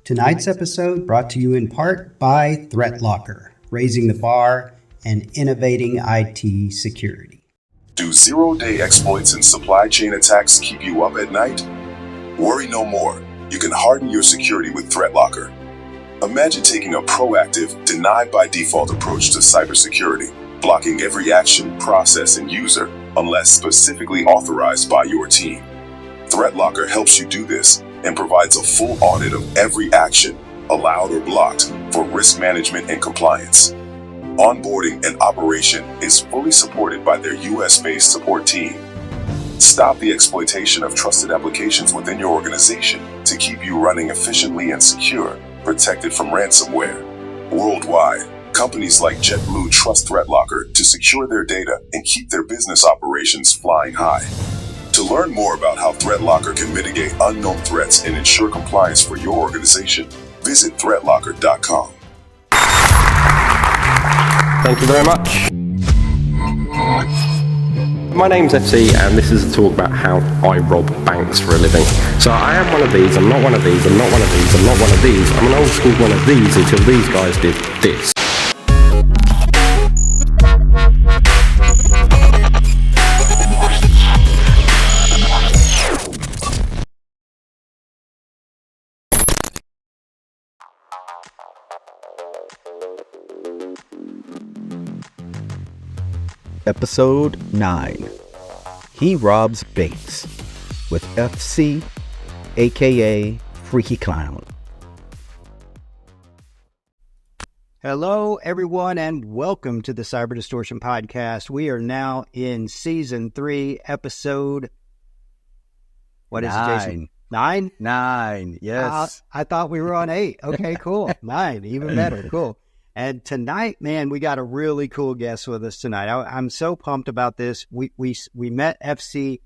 Tonight's episode brought to you in part by ThreatLocker, raising the bar and innovating IT security. Do zero-day exploits and supply chain attacks keep you up at night? Worry no more. You can harden your security with ThreatLocker. Imagine taking a proactive, deny-by-default approach to cybersecurity, blocking every action, process, and user unless specifically authorized by your team. ThreatLocker helps you do this and provides a full audit of every action, allowed or blocked, for risk management and compliance. Onboarding and operation is fully supported by their US-based support team. Stop the exploitation of trusted applications within your organization to keep you running efficiently and secure, protected from ransomware. Worldwide, companies like JetBlue trust ThreatLocker to secure their data and keep their business operations flying high. To learn more about how ThreatLocker can mitigate unknown threats and ensure compliance for your organization, visit threatlocker.com. Thank you very much. My name's FC and this is a talk about how I rob banks for a living. So I am one of these, I'm not one of these, I'm not one of these, I'm not one of these. I'm an old school one of these until these guys did this. Episode 9. He Robs Banks with FC, aka Freaky Clown. Hello, everyone, and welcome to the Cyber Distortion podcast. We are now in season 3, episode. What is it, Jason? 9? 9, yes. I thought we were on 8. Okay, cool. 9, even better. Cool. And tonight, man, we got a really cool guest with us tonight. I'm so pumped about this. We met FC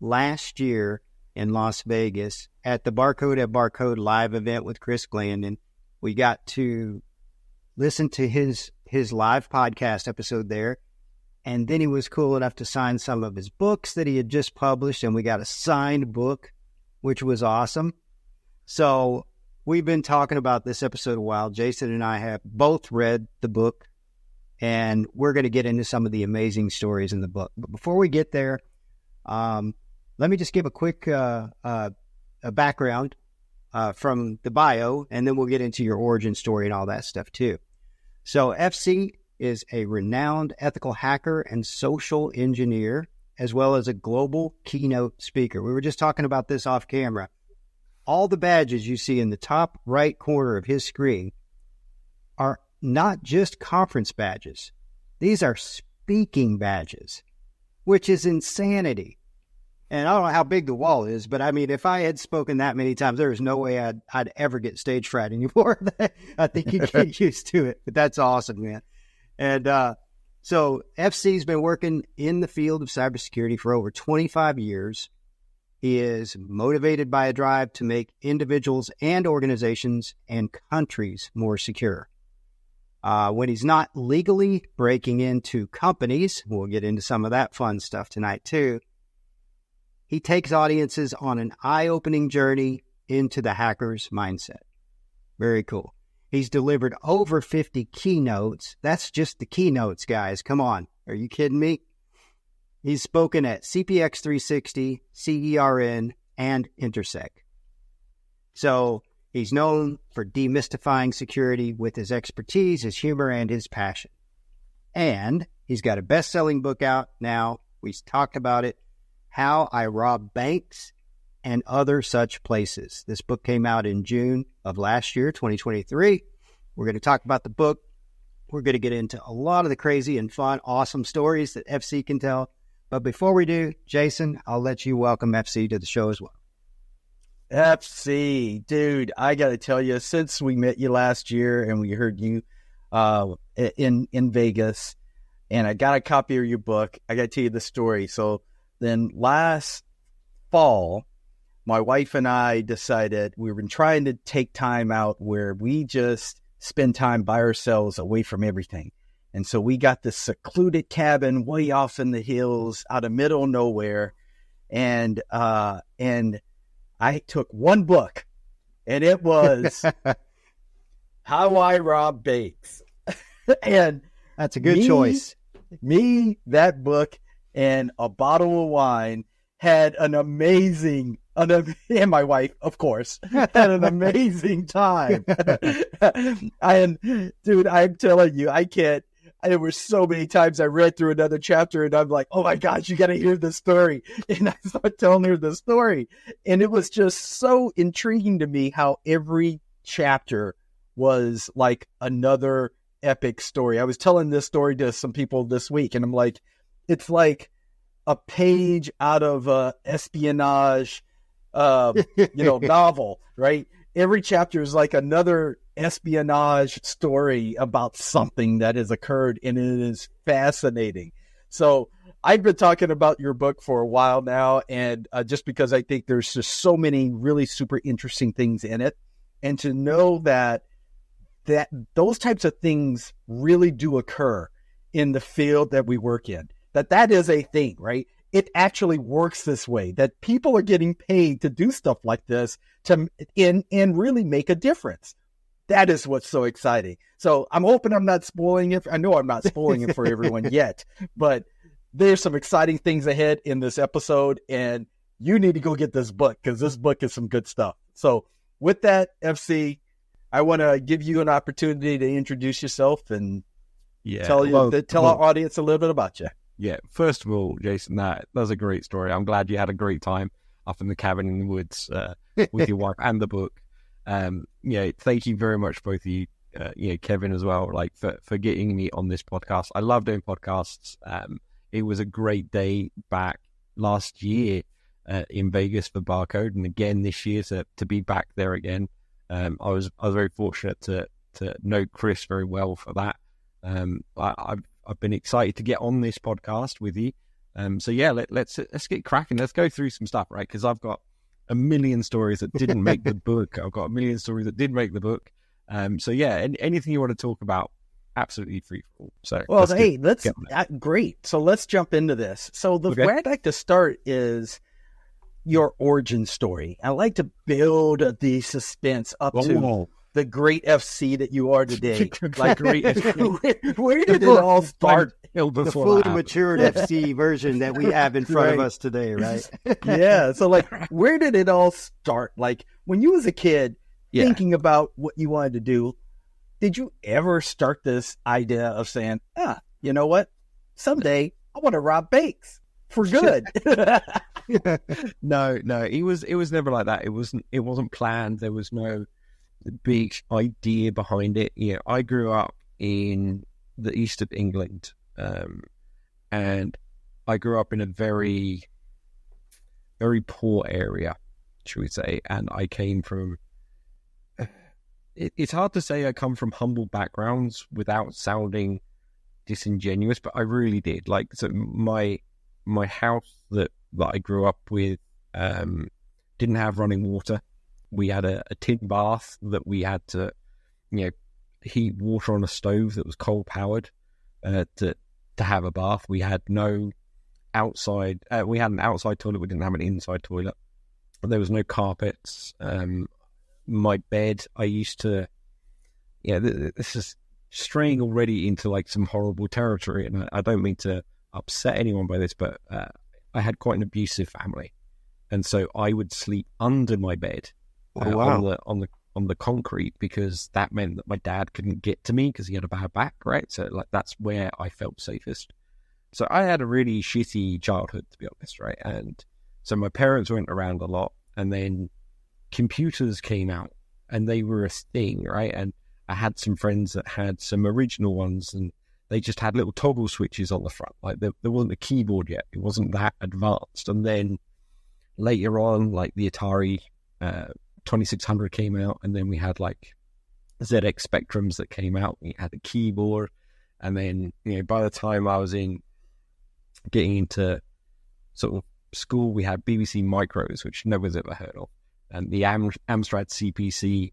last year in Las Vegas at the Barcode at Barcode live event with Chris Glandon. We got to listen to his live podcast episode there. And then he was cool enough to sign some of his books that he had just published. And we got a signed book, which was awesome. So we've been talking about this episode a while. Jason and I have both read the book, and we're going to get into some of the amazing stories in the book. But before we get there, let me just give a quick a background from the bio, and then we'll get into your origin story and all that stuff too. So FC is a renowned ethical hacker and social engineer, as well as a global keynote speaker. We were just talking about this off camera. All the badges you see in the top right corner of his screen are not just conference badges. These are speaking badges, which is insanity. And I don't know how big the wall is, but I mean, if I had spoken that many times, there is no way I'd ever get stage fright anymore. I think you get used to it, but that's awesome, man. And so FC's been working in the field of cybersecurity for over 25 years. He is motivated by a drive to make individuals and organizations and countries more secure. When he's not legally breaking into companies, we'll get into some of that fun stuff tonight too, he takes audiences on an eye-opening journey into the hacker's mindset. Very cool. He's delivered over 50 keynotes. That's just the keynotes, guys. Come on. Are you kidding me? He's spoken at CPX 360, CERN, and Intersec. So he's known for demystifying security with his expertise, his humor, and his passion. And he's got a best-selling book out now. We talked about it, How I Rob Banks and Other Such Places. This book came out in June of last year, 2023. We're going to talk about the book. We're going to get into a lot of the crazy and fun, awesome stories that FC can tell. But before we do, Jason, I'll let you welcome FC to the show as well. FC, dude, I got to tell you, since we met you last year and we heard you in Vegas, and I got a copy of your book, I got to tell you the story. So then last fall, my wife and I decided we've been trying to take time out where we just spend time by ourselves away from everything. And so we got this secluded cabin way off in the hills out of middle of nowhere. And I took one book and it was How I Rob Banks. And that's a good choice. That book, and a bottle of wine had an amazing, and my wife, of course, had an amazing time. And dude, I'm telling you, there were so many times I read through another chapter and I'm like, oh my gosh, you got to hear this story. And I start telling her the story. And it was just so intriguing to me how every chapter was like another epic story. I was telling this story to some people this week, and I'm like, it's like a page out of a espionage, novel, right? Every chapter is like another espionage story about something that has occurred, and it is fascinating. So I've been talking about your book for a while now, and just because I think there's just so many really super interesting things in it, and to know that those types of things really do occur in the field that we work in, that is a thing, right? It actually works this way, that people are getting paid to do stuff like this and really make a difference. That is what's so exciting. So I'm hoping I'm not spoiling it. I know I'm not spoiling it for everyone yet, but there's some exciting things ahead in this episode, and you need to go get this book, because this book is some good stuff. So with that, FC, I want to give you an opportunity to introduce yourself and tell our audience a little bit about you. Yeah, first of all, Jason, that was a great story. I'm glad you had a great time up in the cabin in the woods with your wife and the book. Thank you very much, both of you, Kevin as well, like for getting me on this podcast. I love doing podcasts. It was a great day back last year in Vegas for Barcode, and again this year to be back there again. I was very fortunate to know Chris very well for that. I've been excited to get on this podcast with you. Let's get cracking. Let's go through some stuff, right? Because I've got a million stories that didn't make the book. I've got a million stories that did make the book. Anything you want to talk about, absolutely free for all. So, great. So let's jump into this. So where I'd like to start is your origin story. I like to build the suspense up to the great FC that you are today. Like, where did it all start? The fully matured FC version that we have in front of us today, right? Yeah. So, like, where did it all start? Like, when you was a kid thinking about what you wanted to do, did you ever start this idea of saying, you know what? Someday I want to rob banks for good. No, it was never like that. It wasn't planned. There was no big idea behind it. I grew up in the east of England, and I grew up in a very, very poor area, should we say, and I came from, it's hard to say I come from humble backgrounds without sounding disingenuous, but I really did. Like, so my house that I grew up with didn't have running water. We had a tin bath that we had to, heat water on a stove that was coal powered to have a bath. We had no outside. We had an outside toilet. We didn't have an inside toilet. There was no carpets. My bed, I used to. This is straying already into like some horrible territory, and I don't mean to upset anyone by this, but I had quite an abusive family, and so I would sleep under my bed. On the concrete, because that meant that my dad couldn't get to me because he had a bad back, right? So like that's where I felt safest. So I had a really shitty childhood, to be honest, right? And so my parents went around a lot, and then computers came out, and they were a thing, right? And I had some friends that had some original ones, and they just had little toggle switches on the front. Like there wasn't a keyboard yet. It wasn't that advanced. And then later on, like the Atari 2600 came out, and then we had like ZX Spectrums that came out. We had a keyboard, and then by the time I was getting into sort of school, we had BBC Micros, which nobody's ever heard of, and the Amstrad CPC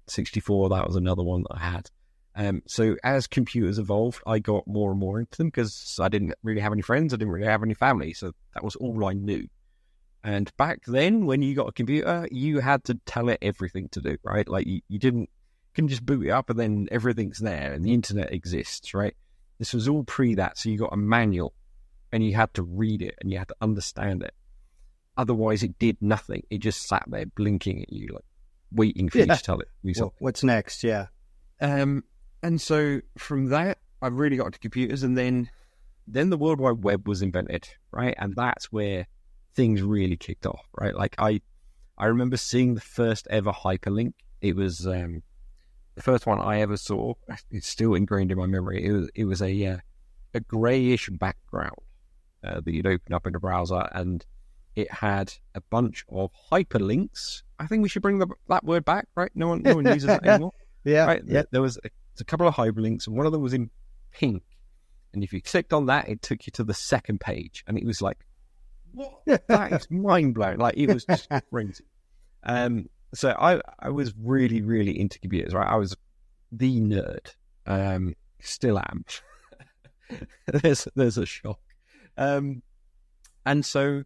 64. That was another one that I had. So as computers evolved, I got more and more into them because I didn't really have any friends. I didn't really have any family, so that was all I knew. And back then, when you got a computer, you had to tell it everything to do, right? Like you couldn't just boot it up and then everything's there and the internet exists, right? This was all pre that, so you got a manual and you had to read it and you had to understand it. Otherwise, it did nothing. It just sat there blinking at you, like waiting for you to tell it. What's next? Yeah. And so from that, I really got into computers, and then the World Wide Web was invented, right? And that's where things really kicked off, right? Like I remember seeing the first ever hyperlink. It was the first one I ever saw. It's still ingrained in my memory. It was a grayish background that you'd open up in a browser, and it had a bunch of hyperlinks. I think we should bring that word back, right? No one uses that anymore. Yeah, right? Yeah. There was a couple of hyperlinks, and one of them was in pink. And if you clicked on that, it took you to the second page, and it was like, what? That is mind blowing. Like, it was just crazy. So I was really, really into computers, right? I was the nerd. Still am. There's a shock. And so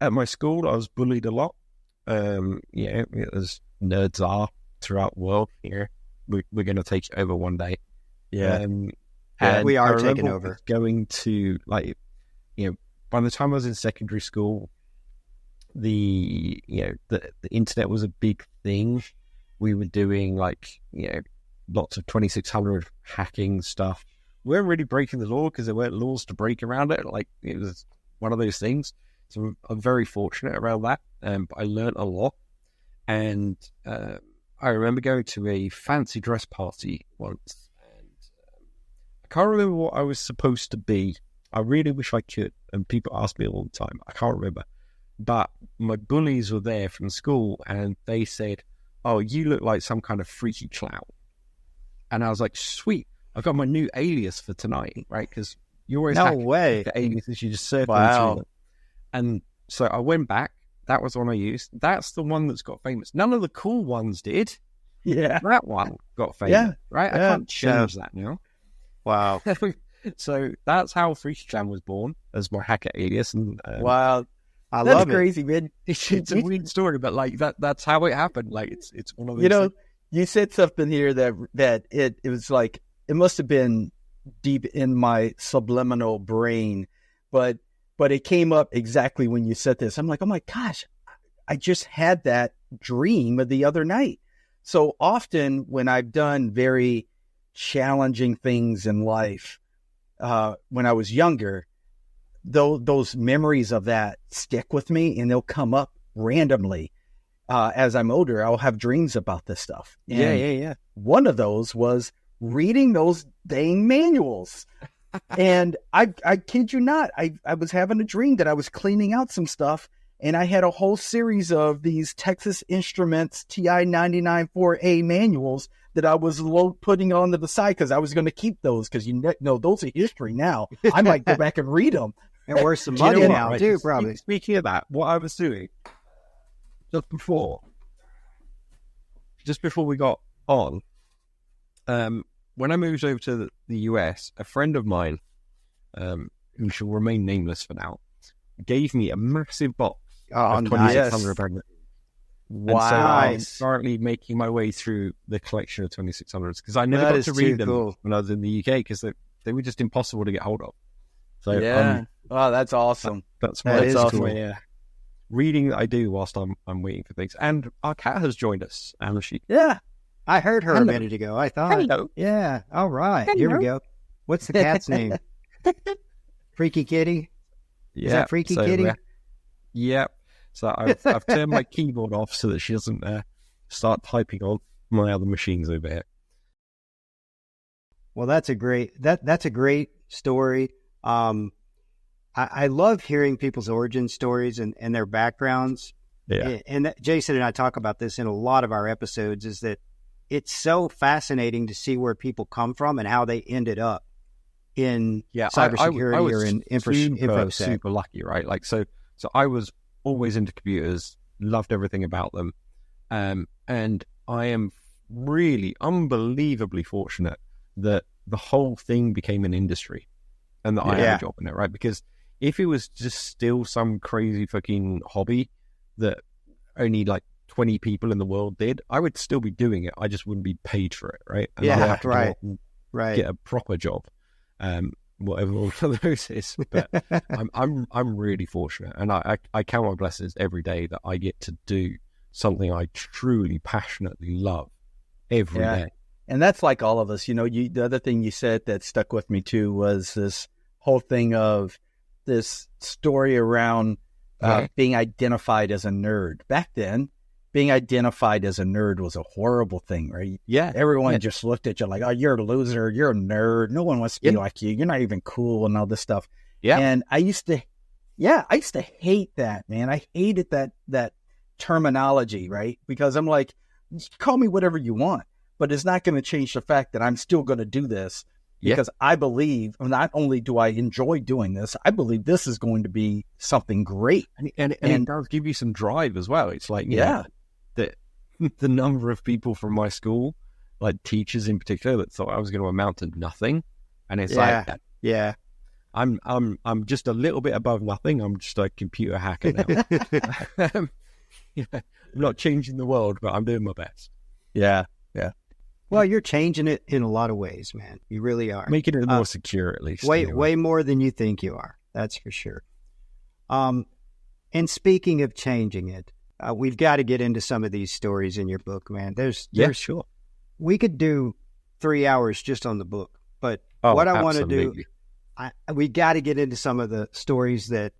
at my school, I was bullied a lot. As nerds are throughout the world. Here, we're going to take it over one day. Yeah. And we are I taking remember over. Going to, like, by the time I was in secondary school, the internet was a big thing. We were doing lots of 2600 hacking stuff. We weren't really breaking the law because there weren't laws to break around it. Like, it was one of those things. So I'm very fortunate around that. But I learned a lot. And I remember going to a fancy dress party once. And I can't remember what I was supposed to be. I really wish I could. And people ask me all the time. I can't remember. But my bullies were there from school, and they said, "Oh, you look like some kind of freaky clown." And I was like, "Sweet, I've got my new alias for tonight, right?" Because you always No hack way. the aliases, you just circle Wow. through them. And so I went back. That was the one I used. That's the one that's got famous. None of the cool ones did. Yeah. That one got famous, Yeah. right? I Yeah. can't change that now. Wow. So that's how Freaky Clown was born, as my hacker alias. And Wow. I That's love it. crazy, man. it's a weird story, but like that's how it happened. Like it's one of those things. You said something here that it was like, it must have been deep in my subliminal brain, but it came up exactly when you said this. I'm like, oh my gosh, I just had that dream of the other night. So often when I've done very challenging things in life, when I was younger, those memories of that stick with me, and they'll come up randomly. As I'm older, I'll have dreams about this stuff. And Yeah. one of those was reading those dang manuals. And I kid you not, I was having a dream that I was cleaning out some stuff, and I had a whole series of these Texas Instruments TI 99.4A manuals that I was putting onto the side because I was going to keep those, because those are history now. I might go back and read them. And worth some Do you know money what, now, right? too, probably. Speaking of that, what I was doing just before we got on, when I moved over to the US, a friend of mine, who shall remain nameless for now, gave me a massive box Oh, of nice. 2600 magazines. Wow. And so I'm Nice. currently making my way through the collection of 2600s, because I never That got is to too read them cool. when I was in the UK, because they were just impossible to get hold of. So Yeah. Oh, that's awesome. that's That my is awesome. cool. Reading that I do whilst I'm waiting for things. And our cat has joined us, and she. Yeah. I heard her a Hello. minute ago. I thought. Hello. Yeah. All right. Here we go. What's the cat's name? Freaky Kitty? Yeah, that Freaky Kitty? Yeah. So I've turned my keyboard off so that she doesn't start typing on my other machines over here. Well, that's a great story. I love hearing people's origin stories and their backgrounds. Yeah. And Jason and I talk about this in a lot of our episodes, is that it's so fascinating to see where people come from and how they ended up in cybersecurity I was or in infosec. super lucky, right? Like, so I was always into computers, loved everything about them. And I am really unbelievably fortunate that the whole thing became an industry and that I have a job in it, right? Because If it was just still some crazy fucking hobby that only like 20 people in the world did, I would still be doing it. I just wouldn't be paid for it, right? And I'd have to go out and get a proper job, whatever one of those is. But I'm really fortunate, and I count my blessings every day that I get to do something I truly, passionately love every day. And that's like all of us. The other thing you said that stuck with me too was this whole thing of this story around being identified as a nerd. Back then, being identified as a nerd was a horrible thing, right? Yeah. Everyone just looked at you like, oh, you're a loser. You're a nerd. No one wants to be like you. You're not even cool and all this stuff. Yeah. And I used to hate that, man. I hated that terminology, right? Because I'm like, call me whatever you want, but it's not going to change the fact that I'm still going to do this because I believe not only do I enjoy doing this, I believe this is going to be something great. And it does give you some drive as well. It's like, the number of people from my school, like teachers in particular, that thought I was going to amount to nothing. And it's I'm just a little bit above nothing. I'm just a computer hacker now. I'm not changing the world, but I'm doing my best. Yeah. Well, you're changing it in a lot of ways, man. You really are. Making it more secure, at least. Way more than you think you are. That's for sure. And speaking of changing it, we've got to get into some of these stories in your book, man. There's sure. We could do 3 hours just on the book, but what I want to do, we got to get into some of the stories that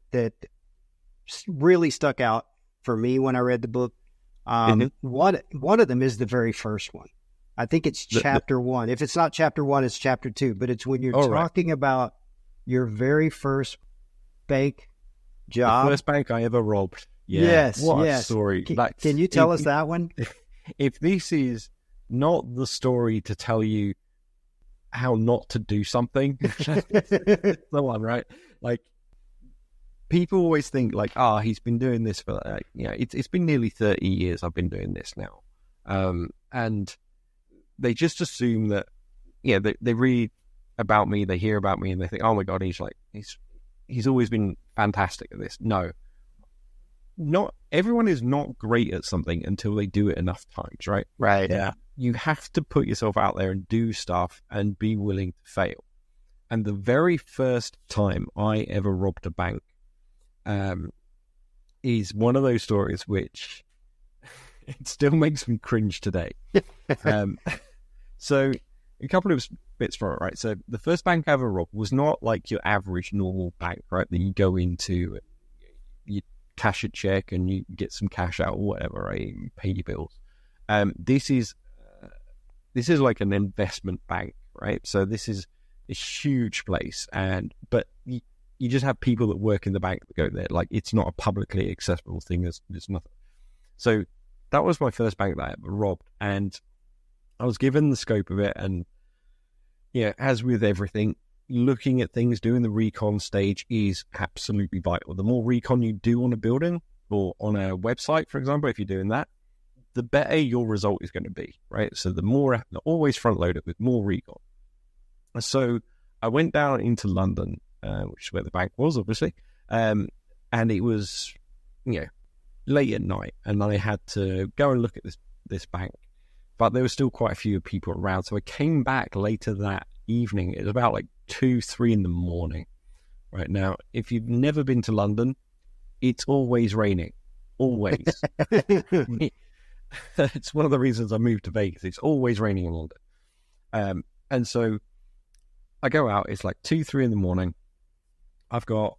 really stuck out for me when I read the book. One of them is the very first one. I think it's chapter 1. If it's not chapter 1, it's chapter 2. But it's when you're talking about your very first bank job. The first bank I ever robbed. Yeah. Yes. What a story. Can you tell us that one? If this is not the story to tell you how not to do something, the one, right? Like, people always think like, he's been doing this for, it's been nearly 30 years I've been doing this now. And they just assume that, they read about me, they hear about me, and they think, oh my God, he's always been fantastic at this. No, not everyone is not great at something until they do it enough times, right? Right. Yeah. You have to put yourself out there and do stuff and be willing to fail. And the very first time I ever robbed a bank is one of those stories which it still makes me cringe today. So a couple of bits from it, right? So the first bank I ever robbed was not like your average normal bank, right? That you go into, you cash a check and you get some cash out or whatever, right? You pay your bills. This is like an investment bank, right? So this is a huge place, but you just have people that work in the bank that go there. Like, it's not a publicly accessible thing. There's nothing. So that was my first bank that I ever robbed, and I was given the scope of it. And as with everything, looking at things, doing the recon stage is absolutely vital. The more recon you do on a building or on a website, for example, if you're doing that, the better your result is going to be, right? So the more, always front load it with more recon. So I went down into London, which is where the bank was, obviously. And it was, late at night, and I had to go and look at this bank. But there were still quite a few people around. So I came back later that evening. It was about like 2-3 in the morning. Right now, if you've never been to London, it's always raining. Always. It's one of the reasons I moved to Vegas. It's always raining in London. And so I go out. It's like 2-3 in the morning. I've got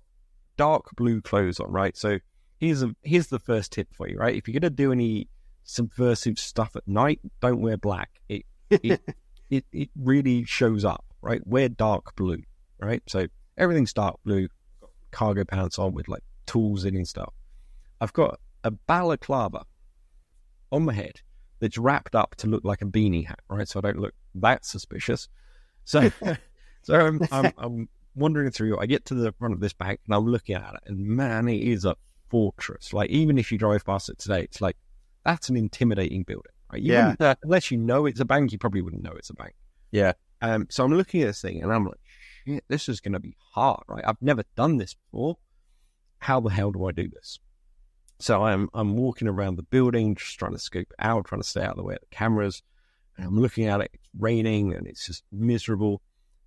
dark blue clothes on, right? So here's the first tip for you, right? If you're going to do any subversive stuff at night, don't wear black. It really shows up, right? Wear dark blue, right? So everything's dark blue. Got cargo pants on with like tools in and stuff. I've got a balaclava on my head that's wrapped up to look like a beanie hat, right? So I don't look that suspicious. So I'm wandering through. I get to the front of this bank and I'm looking at it, and man, it is a fortress. Like, even if you drive past it today, it's like, that's an intimidating building, right? Unless you know it's a bank, you probably wouldn't know it's a bank. Yeah. So I'm looking at this thing and I'm like, shit, this is going to be hard, right? I've never done this before. How the hell do I do this? So I'm walking around the building, just trying to scope it out, trying to stay out of the way of the cameras. And I'm looking at it, it's raining and it's just miserable.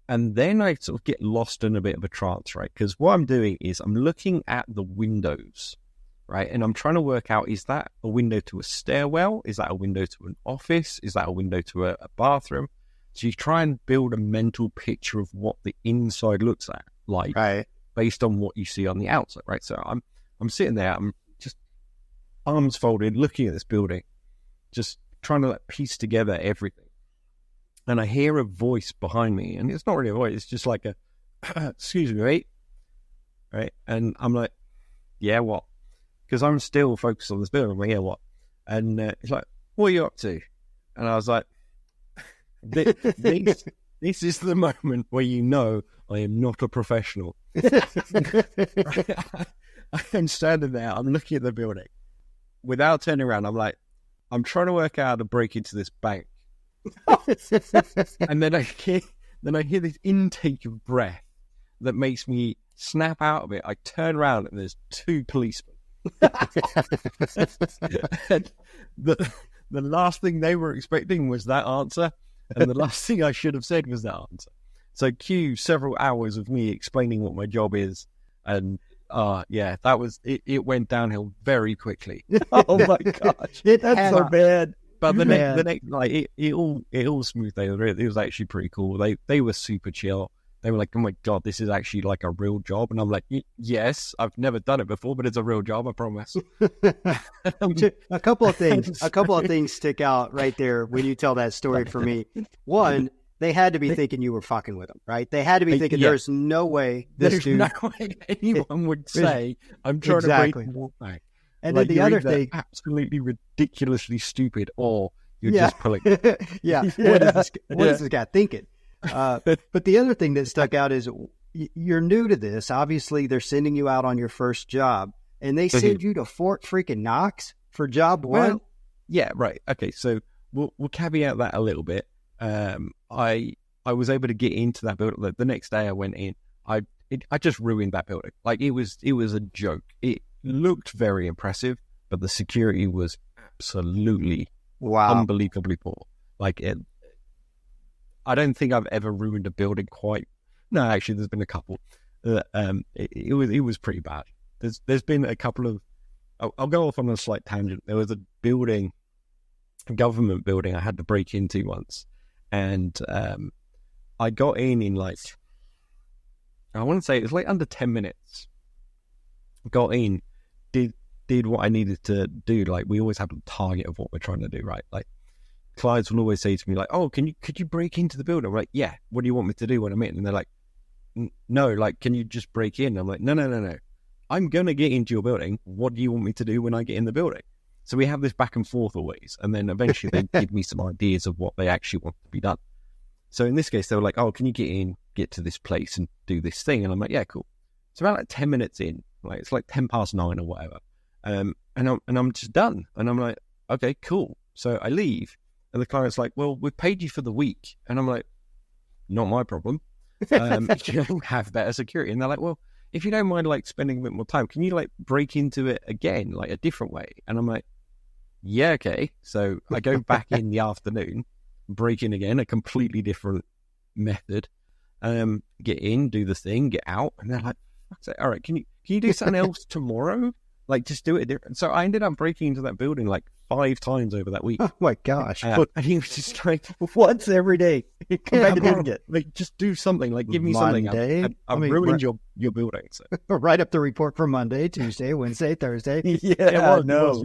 And then I sort of get lost in a bit of a trance, right? Because what I'm doing is I'm looking at the windows, right? And I'm trying to work out, is that a window to a stairwell? Is that a window to an office? Is that a window to a bathroom? So you try and build a mental picture of what the inside looks like, Right. based on what you see on the outside, right? So I'm sitting there, I'm just arms folded, looking at this building, just trying to piece together everything. And I hear a voice behind me, and it's not really a voice, it's just like a, excuse me, mate. Right? And I'm like, yeah, what? Because I'm still focused on this building. I'm like, yeah, what? And it's like, what are you up to? And I was like, this is the moment where you know I am not a professional. I'm standing there, I'm looking at the building. Without turning around, I'm like, I'm trying to work out how to break into this bank. And then I hear this intake of breath that makes me snap out of it. I turn around and there's two policemen. And the last thing they were expecting was that answer. And the last thing I should have said was that answer. So cue several hours of me explaining what my job is. And yeah, that was it. It went downhill very quickly. Oh my gosh, that's so bad. But the next, like it all smoothed over. It was actually pretty cool. They were super chill. They were like, "Oh my god, this is actually like a real job." And I'm like, "Yes, I've never done it before, but it's a real job, I promise." A couple of things stick out right there when you tell that story for me. One, they had to be thinking you were fucking with them, right? They had to be thinking, "There's no way this dude." There's no way anyone would say, "I'm trying to break the wall back." And like, then the other thing, absolutely ridiculously stupid, or you're just pulling. Yeah. What is this guy thinking? But the other thing that stuck out is you're new to this. Obviously, they're sending you out on your first job, and they send you to Fort freaking Knox for job one. Well, yeah, right. Okay, so we'll caveat that a little bit. I was able to get into that building. The next day I went in. I just ruined that building. Like it was a joke. It looked very impressive, but the security was absolutely unbelievably poor. Like it. I don't think I've ever ruined a building quite. No, actually, there's been a couple. It was pretty bad. There's been a couple of. I'll go off on a slight tangent. There was a government building I had to break into once, and I got in like, I want to say it was like under 10 minutes. Got in, did what I needed to do. Like we always have a target of what we're trying to do, right? Like clients will always say to me like, "Oh, could you break into the building?" I'm like, "Yeah, what do you want me to do when I'm in?" And they're like, "No, like, can you just break in?" I'm like, No. I'm going to get into your building. What do you want me to do when I get in the building? So we have this back and forth always. And then eventually they give me some ideas of what they actually want to be done. So in this case, they were like, "Oh, can you get to this place and do this thing?" And I'm like, "Yeah, cool." So about like 10 minutes in, like it's like 9:10 or whatever. And I'm just done. And I'm like, "Okay, cool." So I leave. And the client's like, "Well, we've paid you for the week." And I'm like, "Not my problem. You have better security." And they're like, "Well, if you don't mind like spending a bit more time, can you like break into it again, like a different way?" And I'm like, "Yeah, okay." So I go back in the afternoon, break in again, a completely different method. Get in, do the thing, get out. And they're like, "All right, can you do something else tomorrow? Like just do it different." So I ended up breaking into that building like 5 times over that week. Oh my gosh. And he was just like, once every day. Come back to doing it. Like, just do something. Like, give me something. I've ruined your building. So. Write up the report for Monday, Tuesday, Wednesday, Thursday. Yeah,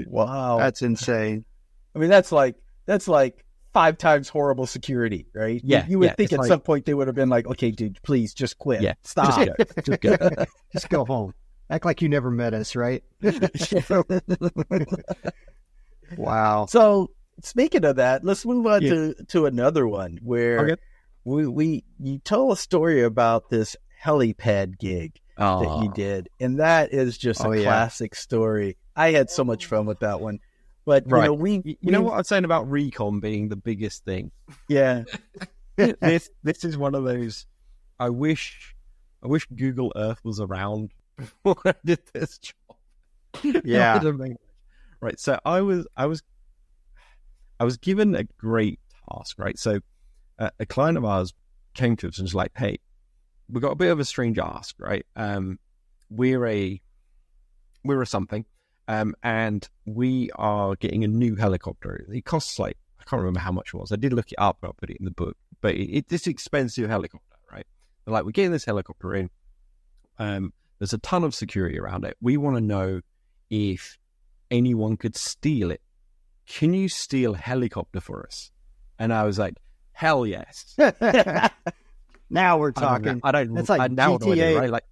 wow. That's insane. I mean, that's like 5 times horrible security, right? Yeah. You would think at some point they would have been like, "Okay, dude, please just quit. Yeah. Stop. Just go. Just go home. Act like you never met us, right?" Wow. So speaking of that, let's move on to another one where you told a story about this helipad gig that you did, and that is just a classic story. I had so much fun with that one. But you know what I'm saying about recon being the biggest thing. Yeah. This is one of those I wish Google Earth was around before I did this job. Yeah. Right. So I was given a great task, right? So a client of ours came to us and was like, "Hey, we got a bit of a strange ask, right? We're a something, and we are getting a new helicopter. It costs like, I can't remember how much it was. I did look it up, and I'll put it in the book. But it's expensive helicopter, right? They're like, we're getting this helicopter in. There's a ton of security around it. We want to know if anyone could steal it. Can you steal a helicopter for us?" And I was like, hell yes. Now we're talking. It's like GTA, right? Like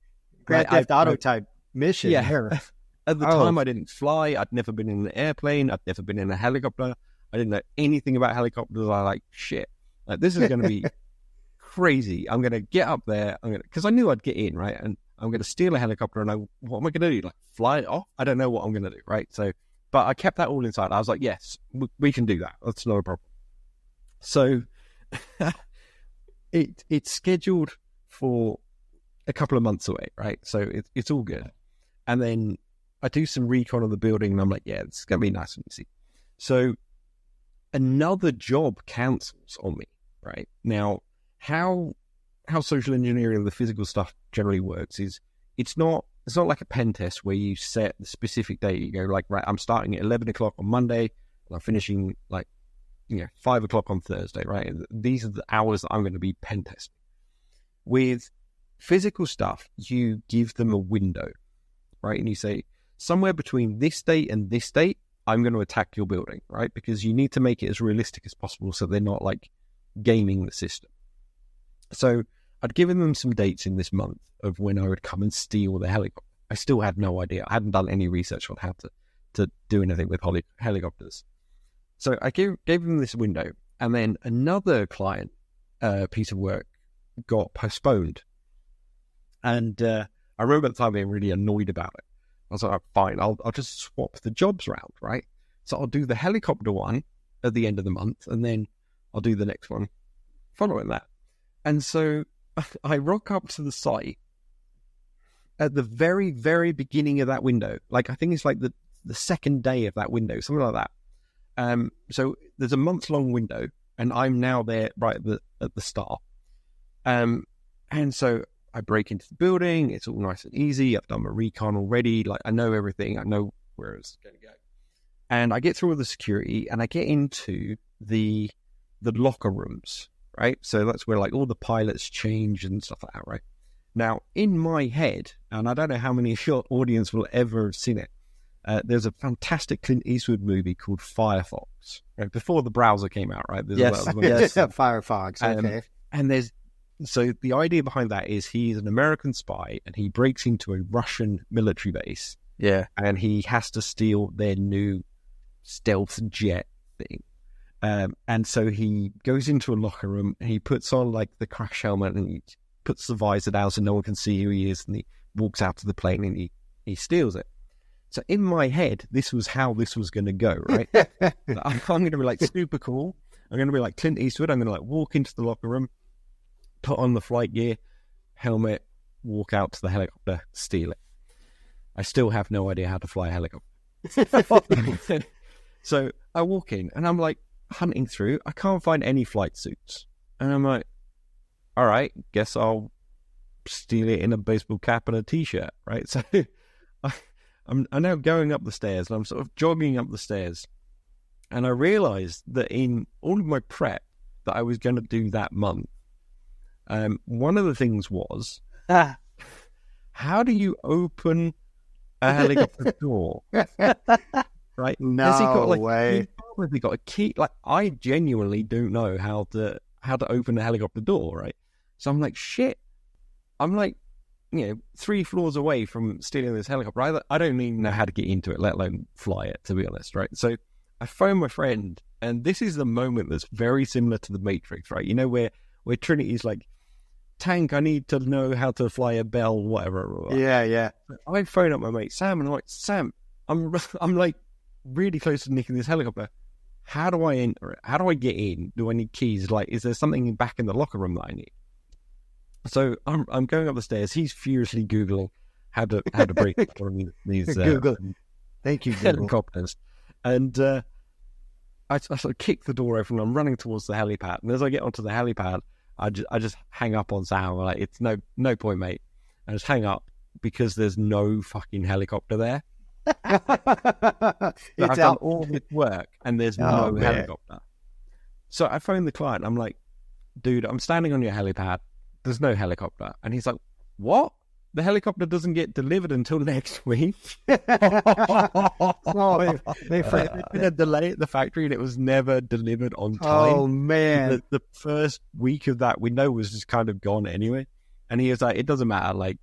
Grand Theft Auto type mission. Yeah. At the time, I didn't fly. I'd never been in an airplane. I'd never been in a helicopter. I didn't know anything about helicopters. I like, shit. Like, this is going to be crazy. I'm going to get up there. Because I knew I'd get in, right? And I'm going to steal a helicopter. And what am I going to do? Like, fly it off? I don't know what I'm going to do, right? So, but I kept that all inside. I was like, yes, we can do that. That's not a problem. So it's scheduled for a couple of months away, right? So it's all good. And then I do some recon of the building, and I'm like, yeah, it's going to be nice and easy. So another job cancels on me, right? Now, how social engineering the physical stuff generally works is it's not like a pen test where you set the specific date. You go like, right, I'm starting at 11 o'clock on Monday, and I'm finishing like, 5 o'clock on Thursday, right? These are the hours that I'm going to be pen testing. With physical stuff, you give them a window, right? And you say, somewhere between this date and this date, I'm going to attack your building, right? Because you need to make it as realistic as possible so they're not like gaming the system. So I'd given them some dates in this month of when I would come and steal the helicopter. I still had no idea. I hadn't done any research on how to do anything with helicopters. So I gave them this window, and then another client piece of work got postponed. And I remember at the time being really annoyed about it. I was like, fine, I'll just swap the jobs around, right? So I'll do the helicopter one at the end of the month, and then I'll do the next one following that. And so I rock up to the site at the very, very beginning of that window. Like, I think it's like the second day of that window, something like that. So there's a month-long window, and I'm now there right at the start. And so I break into the building. It's all nice and easy. I've done my recon already. Like, I know everything. I know where it's going to go. And I get through all the security, and I get into the locker rooms, right? So that's where like all the pilots change and stuff like that, right? Now, in my head, and I don't know how many of your audience will ever have seen it, there's a fantastic Clint Eastwood movie called Firefox, right? Before the browser came out, right? Yes, Firefox, okay. And so the idea behind that is he's an American spy, and he breaks into a Russian military base. Yeah. And he has to steal their new stealth jet thing. And so he goes into a locker room, and he puts on like the crash helmet, and he puts the visor down so no one can see who he is, and he walks out to the plane, and he steals it. So in my head, this was how this was going to go, right? I'm going to be like super cool. I'm going to be like Clint Eastwood. I'm going to like walk into the locker room, put on the flight gear, helmet, walk out to the helicopter, steal it. I still have no idea how to fly a helicopter. So I walk in, and I'm like hunting through. I can't find any flight suits. And I'm like, all right, guess I'll steal it in a baseball cap and a t-shirt, right? So I'm now going up the stairs, and I'm sort of jogging up the stairs, and I realized that in all of my prep that I was going to do that month, one of the things was, how do you open a helicopter door? Right? No way. He's probably got a key. Like, I genuinely don't know how to open a helicopter door, right? So I'm like, shit. I'm like, 3 floors away from stealing this helicopter. I don't even know how to get into it, let alone fly it, to be honest, right? So I phone my friend, and this is the moment that's very similar to the Matrix, right? Where Trinity's like, Tank, I need to know how to fly a Bell, whatever. Yeah. I phone up my mate Sam, and I'm like, Sam, I'm like really close to nicking this helicopter. How do I enter it? How do I get in? Do I need keys? Like, is there something back in the locker room that I need? So I'm going up the stairs. He's furiously Googling how to break one of these Google. Thank you, Google. helicopters. And I sort of kick the door open. I'm running towards the helipad. And as I get onto the helipad, I just hang up on Sam. I'm like, it's no point, mate. I just hang up because there's no fucking helicopter there. I've done all this work and there's no helicopter. So I phoned the client. I'm like, dude, I'm standing on your helipad. There's no helicopter. And he's like, what? The helicopter doesn't get delivered until next week. There's been a delay at the factory and it was never delivered on time. Oh, man. The first week of that window was just kind of gone anyway. And he was like, it doesn't matter. Like,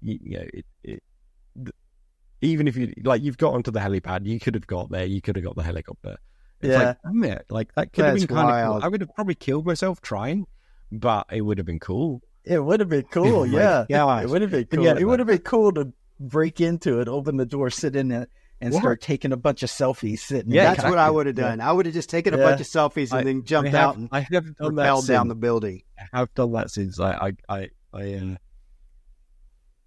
even if you've got onto the helipad, you could have got there. You could have got the helicopter. It's like that could have been kind of cool. I would have probably killed myself trying, but it would have been cool. It would have been cool, yeah. It would have been cool. It would have been cool to break into it, open the door, sit in it, and start taking a bunch of selfies sitting. Yeah, that's what I would have done. I would have just taken a bunch of selfies and then jumped out and rappelled down the building. I have done that since I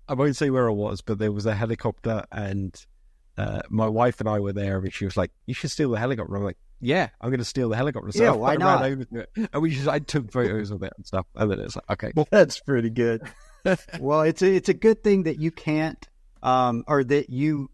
won't say where I was, but there was a helicopter and my wife and I were there and she was like, you should steal the helicopter. I'm like, yeah, I'm going to steal the helicopter. So why not? And I took photos of it and stuff. And then it's like, okay. Well, that's pretty good. Well, it's a good thing that you can't, or that you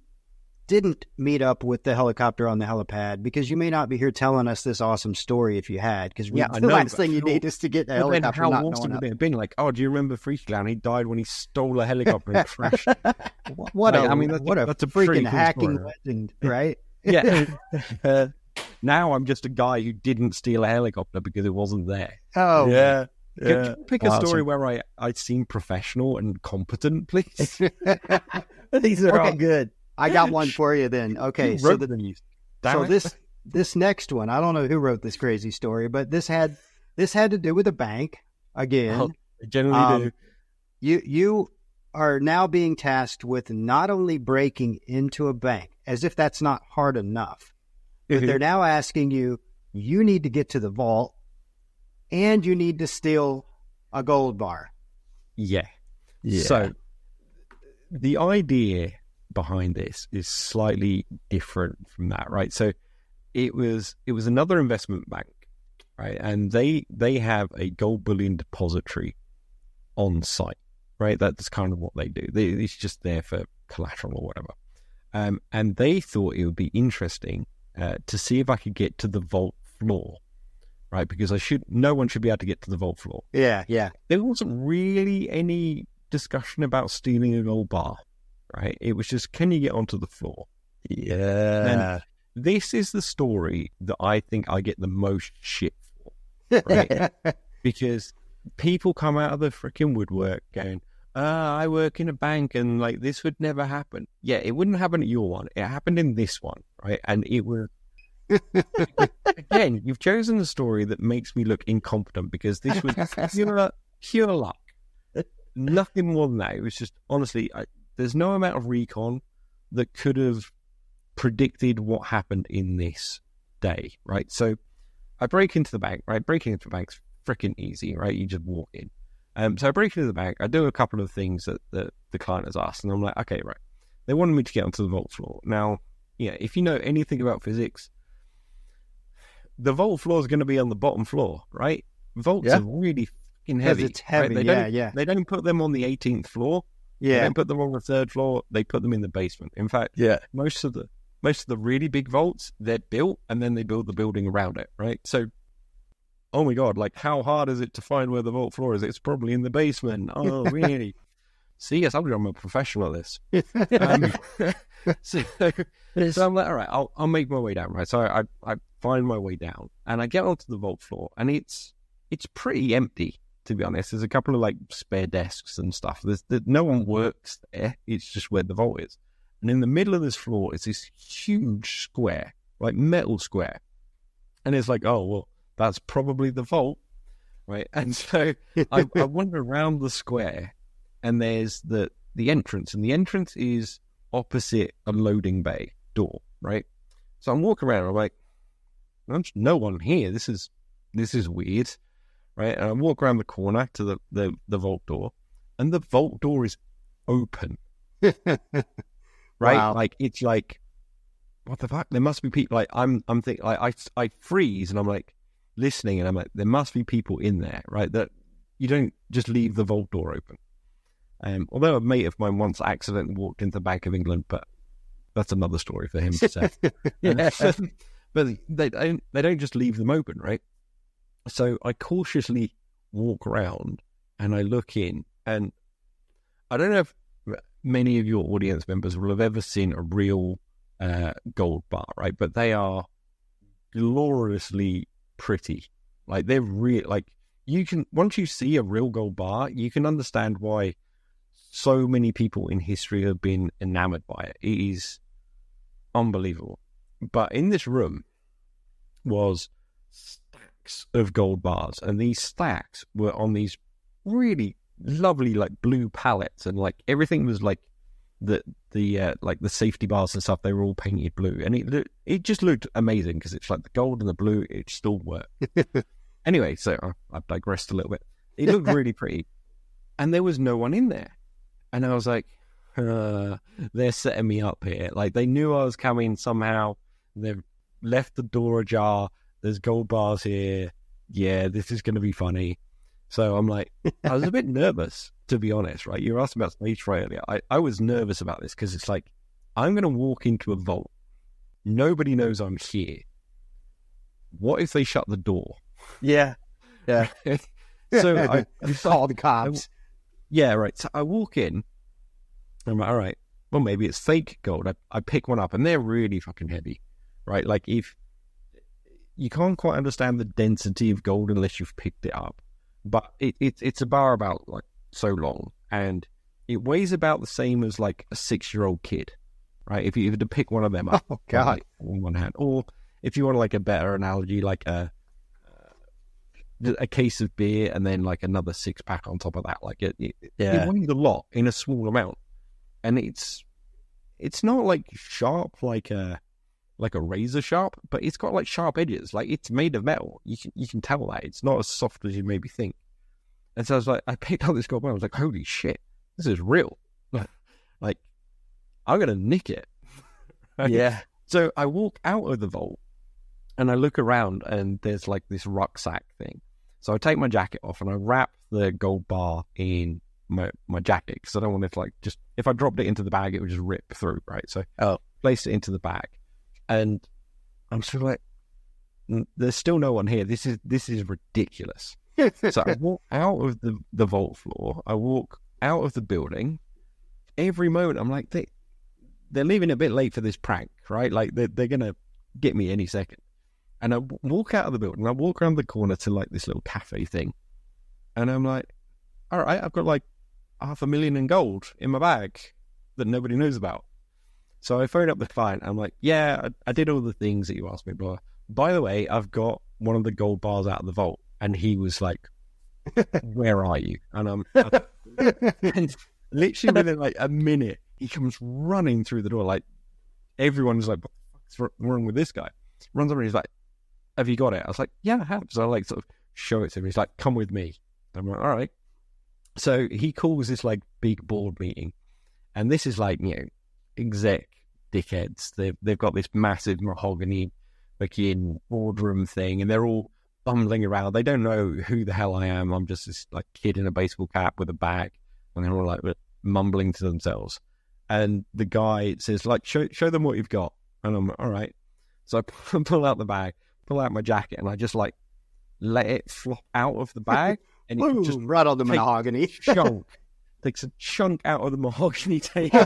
didn't meet up with the helicopter on the helipad, because you may not be here telling us this awesome story if you had, because the last thing you need is to get the helicopter. How awesome would it have been? Like, oh, do you remember Freaky Clown? He died when he stole a helicopter and crashed. That's a freaking cool hacking legend, right? Yeah. Now I'm just a guy who didn't steal a helicopter because it wasn't there. Oh, yeah. Can you pick a story where I seem professional and competent, please? These are all good. I got one for you then. Okay, so this next one, I don't know who wrote this crazy story, but this had to do with a bank again. Oh, they generally do. You are now being tasked with not only breaking into a bank, as if that's not hard enough, but they're now asking you need to get to the vault and you need to steal a gold bar. Yeah. So the idea behind this is slightly different from that, right? So it was another investment bank, right? And they have a gold bullion depository on site, right? That's kind of what they do. It's just there for collateral or whatever. And they thought it would be interesting to see if I could get to the vault floor, right? Because no one should be able to get to the vault floor. Yeah. There wasn't really any discussion about stealing a gold bar, right? It was just, can you get onto the floor? Yeah. And this is the story that I think I get the most shit for, right? Because people come out of the freaking woodwork going, I work in a bank and like this would never happen. Yeah, it wouldn't happen at your one. It happened in this one, right? And it was, again, you've chosen a story that makes me look incompetent because this was pure luck. Nothing more than that. It was just, honestly, there's no amount of recon that could have predicted what happened in this day, right? So I break into the bank, right? Breaking into the bank's freaking easy, right? You just walk in. So I break into the bank. I do a couple of things that the client has asked, and I'm like, okay, right. They wanted me to get onto the vault floor. Now, if you know anything about physics, the vault floor is going to be on the bottom floor, right? Vaults are really fucking heavy. It's heavy, right? They don't put them on the 18th floor. Yeah. They don't put them on the 3rd floor. They put them in the basement. In fact, most of the really big vaults, they're built and then they build the building around it, right? So, oh my God, like how hard is it to find where the vault floor is? It's probably in the basement. Oh, really? See, yes, I'm a professional at this. So I'm like, all right, I'll make my way down, right? So I find my way down and I get onto the vault floor and it's pretty empty, to be honest. There's a couple of like spare desks and stuff. No one works there. It's just where the vault is. And in the middle of this floor is this huge square, like metal square. And it's like, oh, well, that's probably the vault, right? And so I wander around the square and there's the entrance. And the entrance is opposite a loading bay door, right? So I'm walking around. I'm like, there's no one here. This is weird, right? And I walk around the corner to the vault door. and the vault door is open. Right? Wow. Like, it's like, what the fuck? There must be people, like, I'm thinking, like, I freeze, and I'm like, listening, and I'm like, there must be people in there, right? That you don't just leave the vault door open. Although a mate of mine once accidentally walked into the Bank of England, but that's another story for him to say. Yeah. But they don't just leave them open, right? So I cautiously walk around and I look in, and I don't know if many of your audience members will have ever seen a real gold bar, right? But they are gloriously pretty. Like, they're real. Like, you can, once you see a real gold bar, you can understand why so many people in history have been enamored by it. It is unbelievable. But in this room was stacks of gold bars, and these stacks were on these really lovely, like, blue palettes, and like everything was like the safety bars and stuff. They were all painted blue, and it just looked amazing because it's like the gold and the blue. It still worked. Anyway, so I've digressed a little bit. It looked really pretty, and there was no one in there. And I was like, they're setting me up here. Like, they knew I was coming somehow. They've left the door ajar. There's gold bars here. Yeah, this is going to be funny. So I'm like, I was a bit nervous, to be honest, right? You were asking about stage fright earlier. I was nervous about this because it's like, I'm going to walk into a vault. Nobody knows I'm here. What if they shut the door? Yeah. So I Call the cops. Yeah, right. So I walk in, and I'm like, all right, well, maybe it's fake gold. I pick one up, and they're really fucking heavy, right? Like, if you can't quite understand the density of gold unless you've picked it up, but it's a bar about like so long, and it weighs about the same as like a 6-year-old kid, right? If you were to pick one of them up, oh god, like, on one hand, or if you want like a better analogy, like a case of beer and then like another 6-pack on top of that. Like it weighs a lot in a small amount, and it's not like sharp like a razor sharp, but it's got like sharp edges. Like, it's made of metal. You can tell that it's not as soft as you maybe think. And so I was like, I picked up this gold bar. I was like, holy shit, this is real. Like, I'm gonna nick it. Yeah. So I walk out of the vault and I look around, and there's like this rucksack thing. So I take my jacket off and I wrap the gold bar in my jacket because I don't want it to, like, just, if I dropped it into the bag, it would just rip through, right? So place it into the bag, and I'm sort of like, there's still no one here. This is ridiculous. So I walk out of the vault floor. I walk out of the building. Every moment I'm like, they're leaving a bit late for this prank, right? Like, they're gonna get me any second. And I walk out of the building. I walk around the corner to like this little cafe thing, and I'm like, all right, I've got like $500,000 in gold in my bag that nobody knows about. So I phoned up the client. I'm like, yeah, I did all the things that you asked me, blah. By the way, I've got one of the gold bars out of the vault. And he was like, where are you? And and literally within like a minute, he comes running through the door. Like, everyone's like, what the fuck's wrong with this guy? Runs over and he's like, have you got it? I was like, yeah, I have. So I like sort of show it to him. He's like, come with me. I'm like, all right. So he calls this like big board meeting, and this is like, exec dickheads. They've got this massive mahogany fucking boardroom thing, and they're all bumbling around. They don't know who the hell I am. I'm just this like kid in a baseball cap with a bag, and they're all like mumbling to themselves. And the guy says, like, show them what you've got. And I'm like, all right. So I pull out the bag, pull out my jacket, and I just like let it flop out of the bag, and it just right on the mahogany. Takes a chunk out of the mahogany table.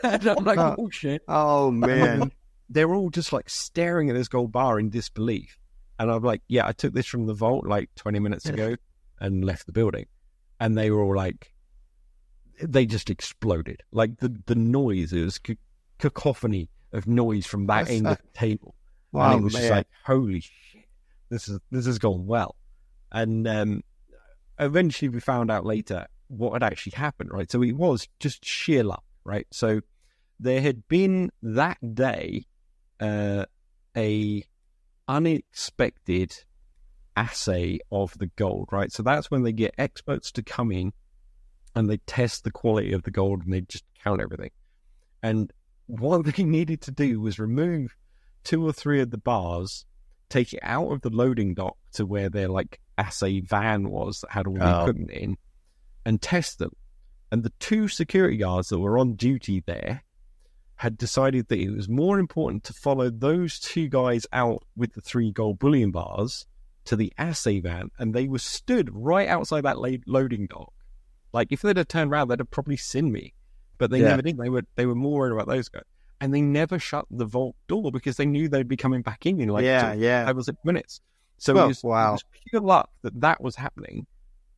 And I'm like, oh shit. Oh man. They're all just like staring at this gold bar in disbelief. And I'm like, yeah, I took this from the vault like 20 minutes ago and left the building. And they were all like, they just exploded. Like the noise, it was cacophony of noise from that end of the table. Wow, and it was just like, holy shit, this has gone well. And eventually we found out later what had actually happened, right? So it was just sheer luck, right? So there had been that day a unexpected assay of the gold, right? So that's when they get experts to come in and they'd test the quality of the gold, and they'd just count everything. And what they needed to do was remove 2 or 3 of the bars, take it out of the loading dock to where their like assay van was that had all the equipment in, and test them. And the 2 security guards that were on duty there had decided that it was more important to follow those 2 guys out with the 3 gold bullion bars to the assay van, and they were stood right outside that loading dock. Like, if they'd have turned around, they'd have probably seen me, but they never did. They were more worried about those guys, and they never shut the vault door because they knew they'd be coming back in like 5 or 6 minutes. So it was pure luck that was happening,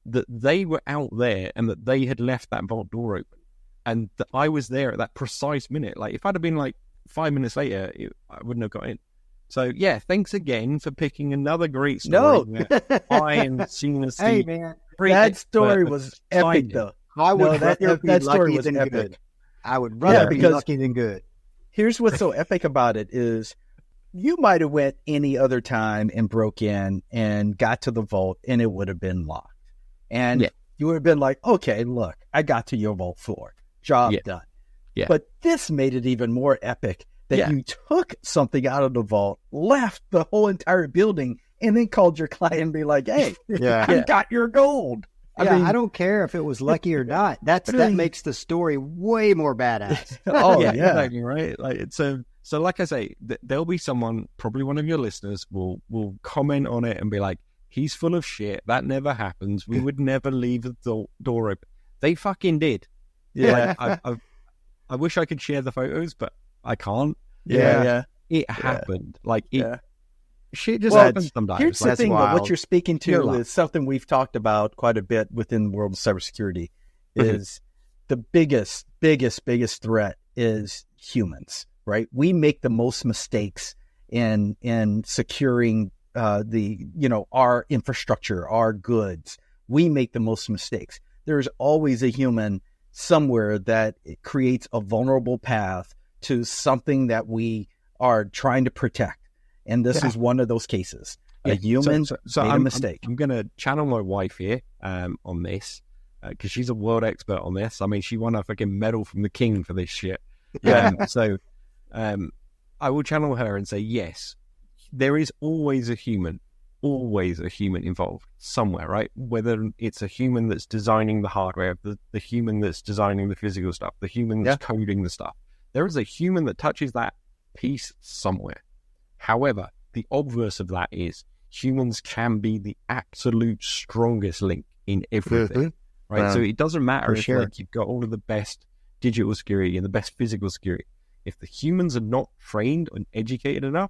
that they were out there and that they had left that vault door open, and that I was there at that precise minute. Like, if I'd have been like 5 minutes later, I wouldn't have got in. So yeah, thanks again for picking another great story. No, I am seen as hey man, that story was epic though. I would rather be that story lucky was than epic. good. I would rather be lucky than good. Here's what's so epic about it is you might have went any other time and broke in and got to the vault and it would have been locked. And you would have been like, okay, look, I got to your vault floor. Job done. Yeah. But this made it even more epic that you took something out of the vault, left the whole entire building, and then called your client and be like, hey, I got your gold. I mean, I don't care if it was lucky or not. That makes the story way more badass. Exactly, right? Like, so like I say, there'll be someone, probably one of your listeners, will comment on it and be like, he's full of shit. That never happens. We would never leave the door open. They fucking did. Yeah. Like, I wish I could share the photos, but I can't. It happened. Like, shit just happens sometimes. Here's the thing, but what you're speaking to You're is something we've talked about quite a bit within the world of cybersecurity. Is the biggest threat is humans, right? We make the most mistakes in securing our infrastructure, our goods. We make the most mistakes. There's always a human somewhere that creates a vulnerable path to something that we are trying to protect. And this is one of those cases. A human made a mistake. I'm going to channel my wife here on this because she's a world expert on this. I mean, she won a fucking medal from the king for this shit. So I will channel her and say, yes, there is always a human involved somewhere, right? Whether it's a human that's designing the hardware, the human that's designing the physical stuff, the human that's coding the stuff. There is a human that touches that piece somewhere. However, the obverse of that is humans can be the absolute strongest link in everything, right? So it doesn't matter if like, you've got all of the best digital security and the best physical security. If the humans are not trained and educated enough,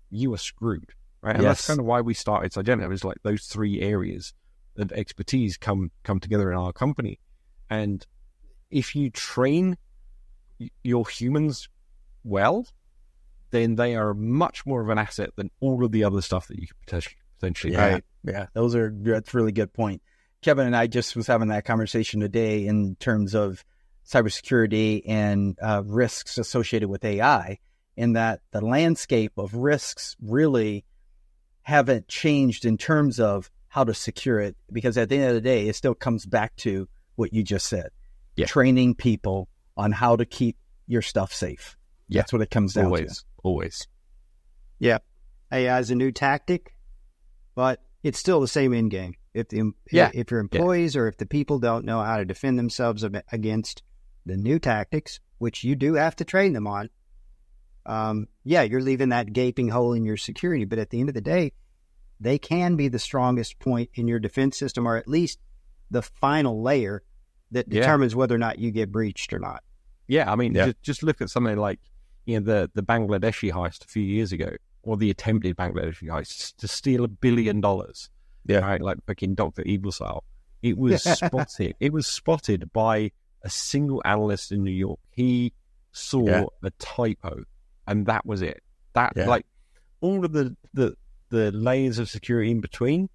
you are screwed, right? And that's kind of why we started Sygenta. It was like those 3 areas of expertise come together in our company. And if you train your humans well, then they are much more of an asset than all of the other stuff that you could potentially have. Yeah, that's a really good point. Kevin and I just was having that conversation today in terms of cybersecurity and risks associated with AI, in that the landscape of risks really haven't changed in terms of how to secure it, because at the end of the day, it still comes back to what you just said, training people on how to keep your stuff safe. That's what it comes down to. Always. Yeah. AI is a new tactic, but it's still the same end game. If your employees or if the people don't know how to defend themselves against the new tactics, which you do have to train them on, you're leaving that gaping hole in your security. But at the end of the day, they can be the strongest point in your defense system, or at least the final layer that determines whether or not you get breached or not. Yeah, I mean, just look at something like the Bangladeshi heist a few years ago, or the attempted Bangladeshi heist to steal $1 billion. Right, like fucking Dr. Evil style. It was spotted. It was spotted by a single analyst in New York. He saw a typo, and that was it. Like all of the layers of security in between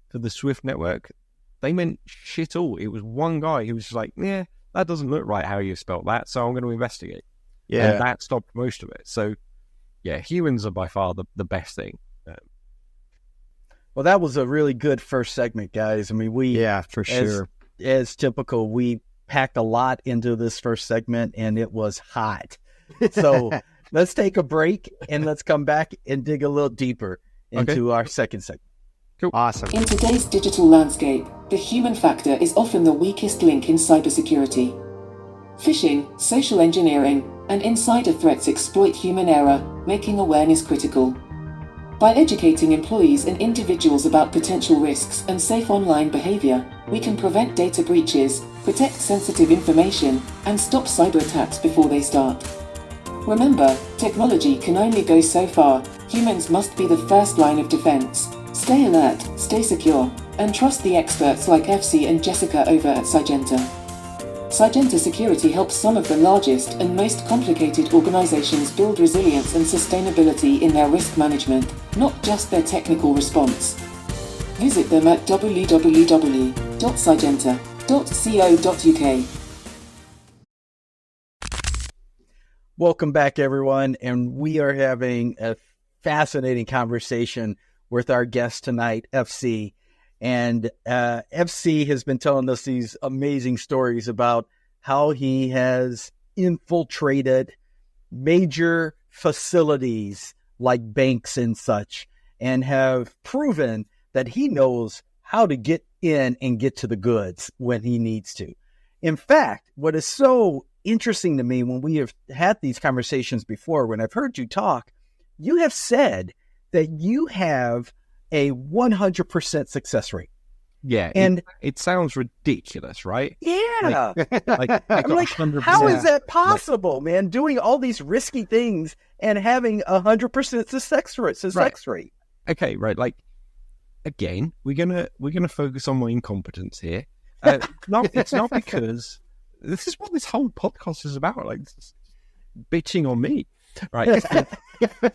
for the Swift network, they meant shit all. It was one guy who was just like, that doesn't look right how you spelt that, so I'm going to investigate. And that stopped most of it. So, humans are by far the best thing. Well, that was a really good first segment, guys. I mean, for sure. as typical, we packed a lot into this first segment, and it was hot. So let's take a break, and let's come back and dig a little deeper into our second segment. Cool. Awesome. In today's digital landscape, the human factor is often the weakest link in cybersecurity. Phishing, social engineering, and insider threats exploit human error, making awareness critical. By educating employees and individuals about potential risks and safe online behavior, we can prevent data breaches, protect sensitive information, and stop cyber attacks before they start. Remember, technology can only go so far. Humans must be the first line of defense. Stay alert, stay secure, and trust the experts like FC and Jessica over at Cygenta. Cygenta Security helps some of the largest and most complicated organizations build resilience and sustainability in their risk management, not just their technical response. Visit them at www.cygenta.co.uk. Welcome back, everyone, and we are having a fascinating conversation with our guest tonight, FC. And FC has been telling us these amazing stories about how he has infiltrated major facilities like banks and such, and have proven that he knows how to get in and get to the goods when he needs to. In fact, what is so interesting to me when we have had these conversations before, when I've heard you talk, you have said that you have a 100% success rate. Yeah, and it sounds ridiculous, right? Yeah. I'm like, how is that possible, man? Doing all these risky things and having 100% success rate. Okay, right. Like, again, we're gonna focus on my incompetence here. It's not because this is what this whole podcast is about. Like, bitching on me, right?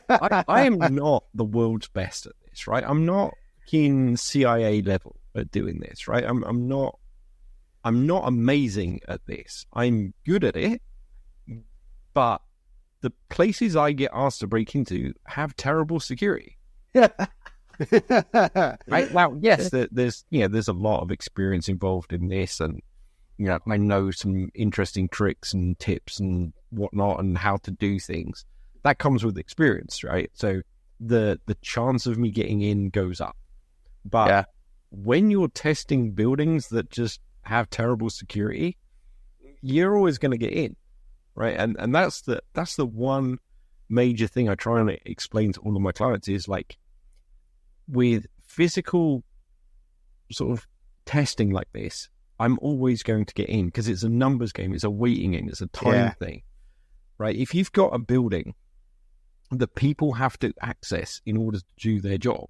I am not the world's best at this, right? I'm not in CIA level at doing this, right? I'm not amazing at this. I'm good at it, but the places I get asked to break into have terrible security. Right? Now, yes, there's a lot of experience involved in this, and I know some interesting tricks and tips and whatnot and how to do things. That comes with experience, right? So the chance of me getting in goes up. But when you're testing buildings that just have terrible security, you're always going to get in, right? And that's the one major thing I try and explain to all of my clients is, like, with physical sort of testing like this, I'm always going to get in because it's a numbers game, it's a waiting game, it's a time thing, right? If you've got a building that people have to access in order to do their job,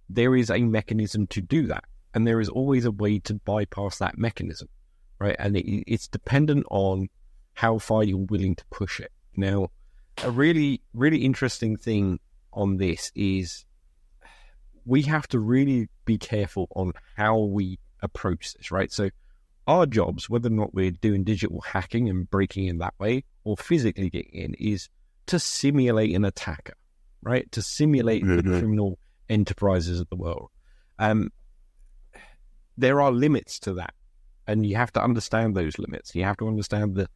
there is a mechanism to do that. And there is always a way to bypass that mechanism, right? And it's dependent on how far you're willing to push it. Now, a really, really interesting thing on this is we have to really be careful on how we approach this, right? So our jobs, whether or not we're doing digital hacking and breaking in that way or physically getting in, is to simulate an attacker, right? To simulate the criminal enterprises of the world. There are limits to that, and you have to understand those limits. You have to understand the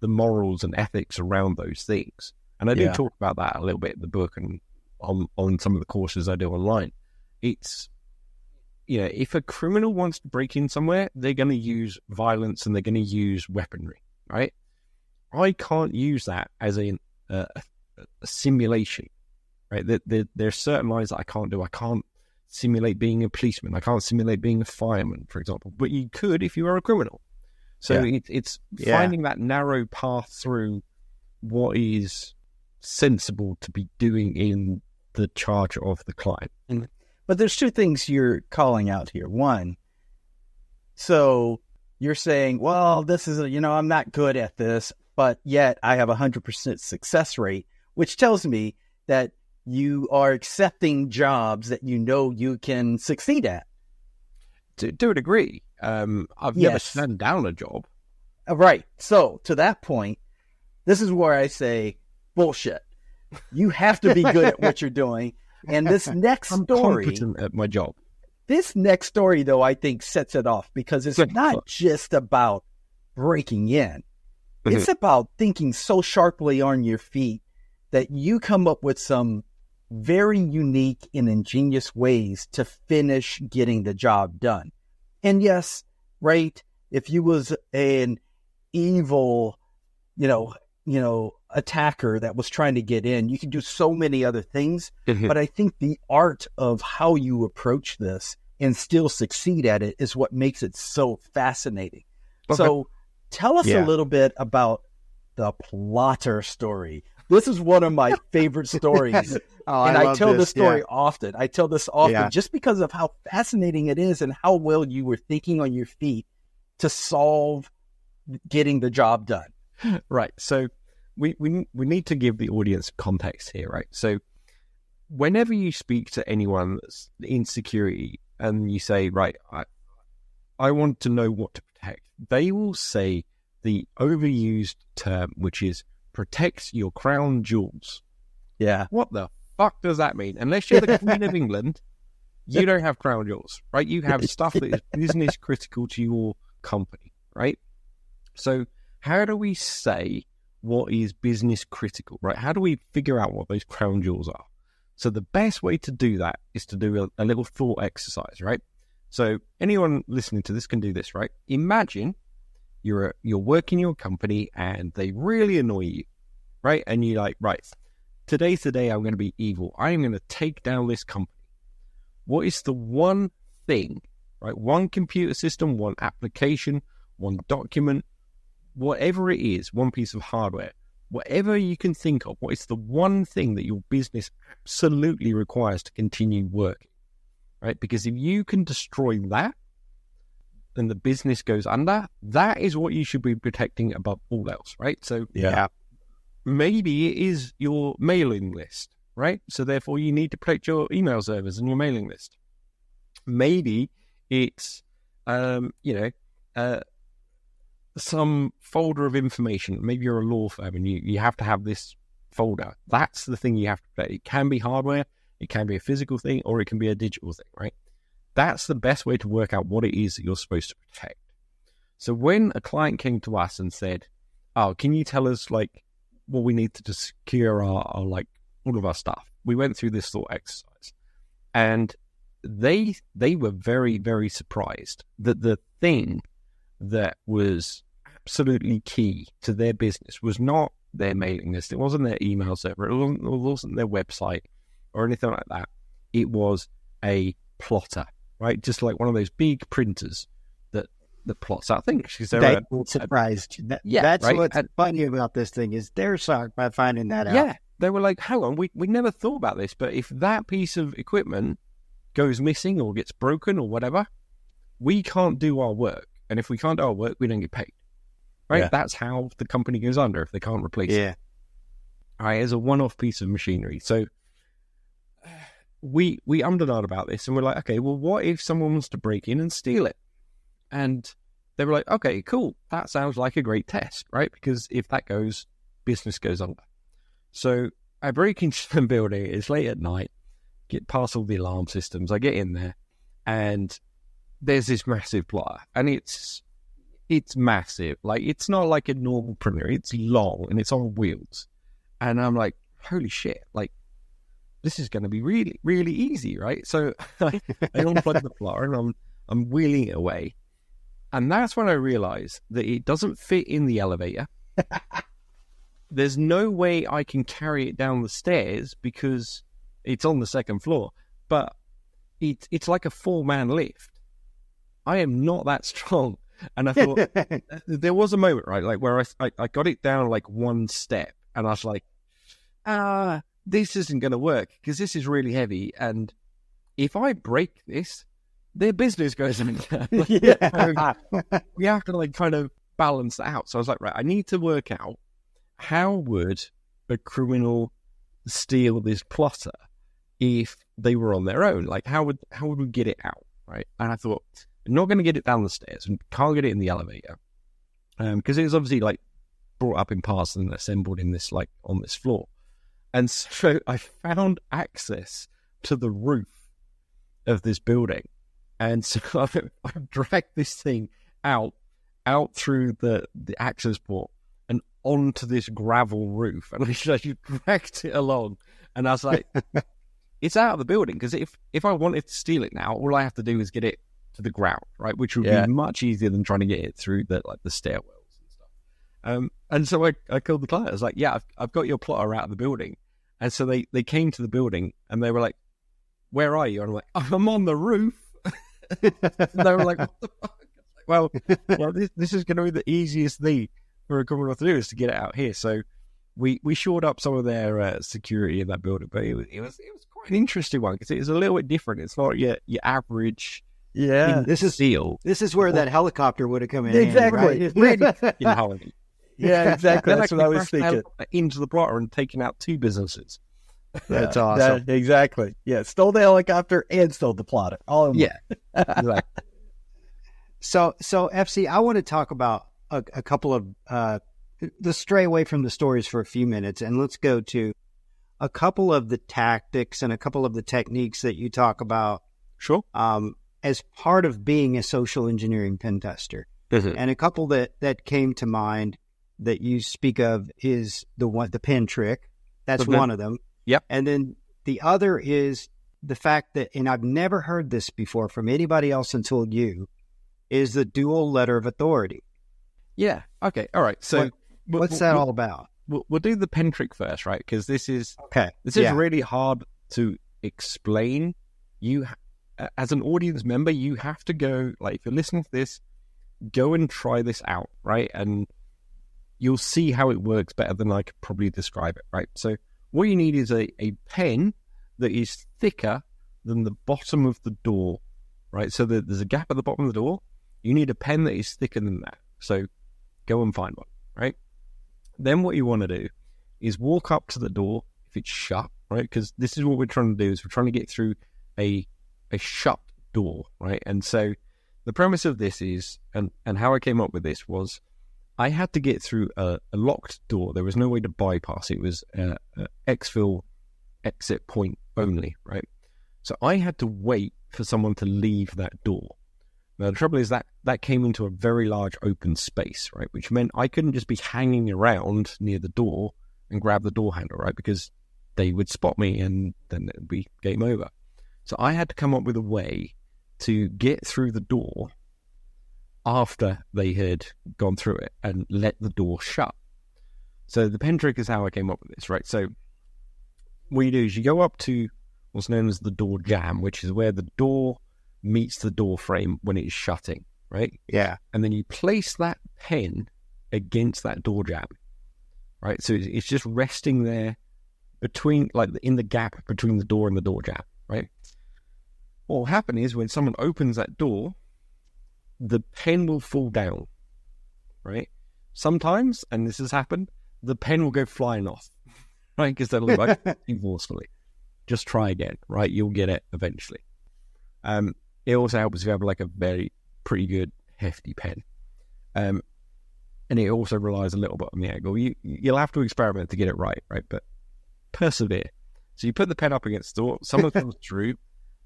morals and ethics around those things. And I do talk about that a little bit in the book and on some of the courses I do online. It's, if a criminal wants to break in somewhere, they're going to use violence and they're going to use weaponry, right? I can't use that as a simulation, right? There are certain lines that I can't do. I can't simulate being a policeman. I can't simulate being a fireman, for example. But you could if you are a criminal. So it's finding that narrow path through what is sensible to be doing in the charge of the client. But there's two things you're calling out here. One, so you're saying, well, this is, I'm not good at this, but yet I have 100% success rate, which tells me that you are accepting jobs that you can succeed at. To a degree. I've never turned down a job. Right. So to that point, this is where I say, bullshit. You have to be good at what you're doing. And this next I'm story... competent at my job. This next story, though, I think sets it off because it's not just about breaking in. It's about thinking so sharply on your feet that you come up with some very unique and ingenious ways to finish getting the job done. And yes, right, if you was an evil, attacker that was trying to get in, you can do so many other things. But I think the art of how you approach this and still succeed at it is what makes it so fascinating. Okay. So tell us a little bit about the plotter story. This is one of my favorite stories. And I tell this story often. I tell this often just because of how fascinating it is and how well you were thinking on your feet to solve getting the job done. Right. So we need to give the audience context here, right? So whenever you speak to anyone that's in security and you say, right, I want to know what to protect, they will say the overused term, which is protects your crown jewels. Yeah. What the fuck does that mean? Unless you're the Queen of England, you don't have crown jewels, right? You have stuff that is business critical to your company, right? So how do we say what is business critical, right? How do we figure out what those crown jewels are? So the best way to do that is to do a little thought exercise, right? So anyone listening to this can do this, right? Imagine you're working your company and they really annoy you, right? And you're like, right, today's the day I'm going to be evil. I'm going to take down this company. What is the one thing, right? One computer system, one application, one document, whatever it is, one piece of hardware, whatever you can think of, what is the one thing that your business absolutely requires to continue working, right? Because if you can destroy that, then the business goes under. That is what you should be protecting above all else, right? So maybe it is your mailing list, right? So therefore you need to protect your email servers and your mailing list. Maybe it's, some folder of information. Maybe you're a law firm and you have to have this folder. That's the thing you have to protect. It can be hardware, it can be a physical thing, or it can be a digital thing, right? That's the best way to work out what it is that you're supposed to protect. So when a client came to us and said, oh, can you tell us like what we need to secure our like all of our stuff? We went through this thought exercise and they were very, very surprised that the thing that was absolutely key to their business was not their mailing list. It wasn't their email server. It wasn't their website or anything like that. It was a plotter, right? Just like one of those big printers that plots out things. They were surprised. That's right? What's funny about this thing is they're shocked by finding that out. Yeah, they were like, hang on, we never thought about this, but if that piece of equipment goes missing or gets broken or whatever, we can't do our work. And if we can't do our work, we don't get paid. Right? Yeah. That's how the company goes under if they can't replace it. All right, as a one-off piece of machinery. So we ummed and ahed about this and we're like, okay, well, what if someone wants to break in and steal it? And they were like, okay, cool. That sounds like a great test, right? Because if that goes, business goes under. So I break into the building. It's late at night. Get past all the alarm systems. I get in there and there's this massive plotter and it's massive. Like, it's not like a normal printer. It's long and it's on wheels. And I'm like, holy shit, like, this is going to be really, really easy, right? So I unplug the plotter and I'm wheeling it away. And that's when I realized that it doesn't fit in the elevator. There's no way I can carry it down the stairs because it's on the second floor. But it's like a 4-man lift. I am not that strong. And I thought, there was a moment, right, like where I got it down like one step and I was like, this isn't going to work because this is really heavy. And if I break this, their business goes under. We have to like kind of balance that out. So I was like, right, I need to work out how would a criminal steal this plotter if they were on their own? Like, how would we get it out, right? And I thought, I'm not going to get it down the stairs and can't get it in the elevator because it was obviously like brought up in parts and assembled in this like on this floor. And so I found access to the roof of this building And so I dragged this thing out through the access port and onto this gravel roof. And I just dragged it along. And I was like, it's out of the building. Because if I wanted to steal it now, all I have to do is get it to the ground, right? Which would be much easier than trying to get it through the stairwells and stuff. And so I called the client. I was like, yeah, I've got your plotter out of the building. And so they came to the building and they were like, where are you? And I'm like, I'm on the roof. And they were like, what the fuck? Well, this is going to be the easiest thing for a criminal to do, is to get it out here. So we shored up some of their security in that building, but it was quite an interesting one because it was a little bit different. It's not your average. Yeah, this is where that helicopter would have come in. Exactly. Handy, right? In Holland. Yeah, exactly. That's what I was thinking. Into the plotter and taking out 2 businesses. That's awesome. Exactly. Yeah, stole the helicopter and stole the plotter. All in one. Yeah. Exactly. So FC, I want to talk about a couple of let's stray away from the stories for a few minutes, and let's go to a couple of the tactics and a couple of the techniques that you talk about. Sure. As part of being a social engineering pen tester. Mm-hmm. And a couple that came to mind that you speak of is the pen trick. That's one of them. Yep. And then the other is the fact that, and I've never heard this before from anybody else until you, is the dual letter of authority. Yeah. Okay. All right. So what's that all about? We'll do the pen trick first, right? Because this is really hard to explain. You, as an audience member, you have to go, like, if you're listening to this, go and try this out, right? And you'll see how it works better than I could probably describe it, right? So what you need is a pen that is thicker than the bottom of the door, right? So there's a gap at the bottom of the door. You need a pen that is thicker than that. So go and find one, right? Then what you want to do is walk up to the door if it's shut, right? Because this is what we're trying to do, is we're trying to get through a shut door, right? And so the premise of this is, and how I came up with this was, I had to get through a locked door. There was no way to bypass it. It was exfil exit point only, right? So I had to wait for someone to leave that door. Now, the trouble is that came into a very large open space, right? Which meant I couldn't just be hanging around near the door and grab the door handle, right? Because they would spot me and then it would be game over. So I had to come up with a way to get through the door after they had gone through it and let the door shut. So the pen trick is how I came up with this, right? So what you do is you go up to what's known as the door jamb, which is where the door meets the door frame when it is shutting, right? Yeah. And then you place that pen against that door jamb, right? So it's just resting there between, like, in the gap between the door and the door jamb, right? What will happen is when someone opens that door, the pen will fall down, right? Sometimes, and this has happened, the pen will go flying off, right? Because they'll be like, forcefully. Just try again, right? You'll get it eventually. It also helps if you have like a pretty good hefty pen. And it also relies a little bit on the angle. You'll have to experiment to get it right? But persevere. So you put the pen up against the door, someone comes through,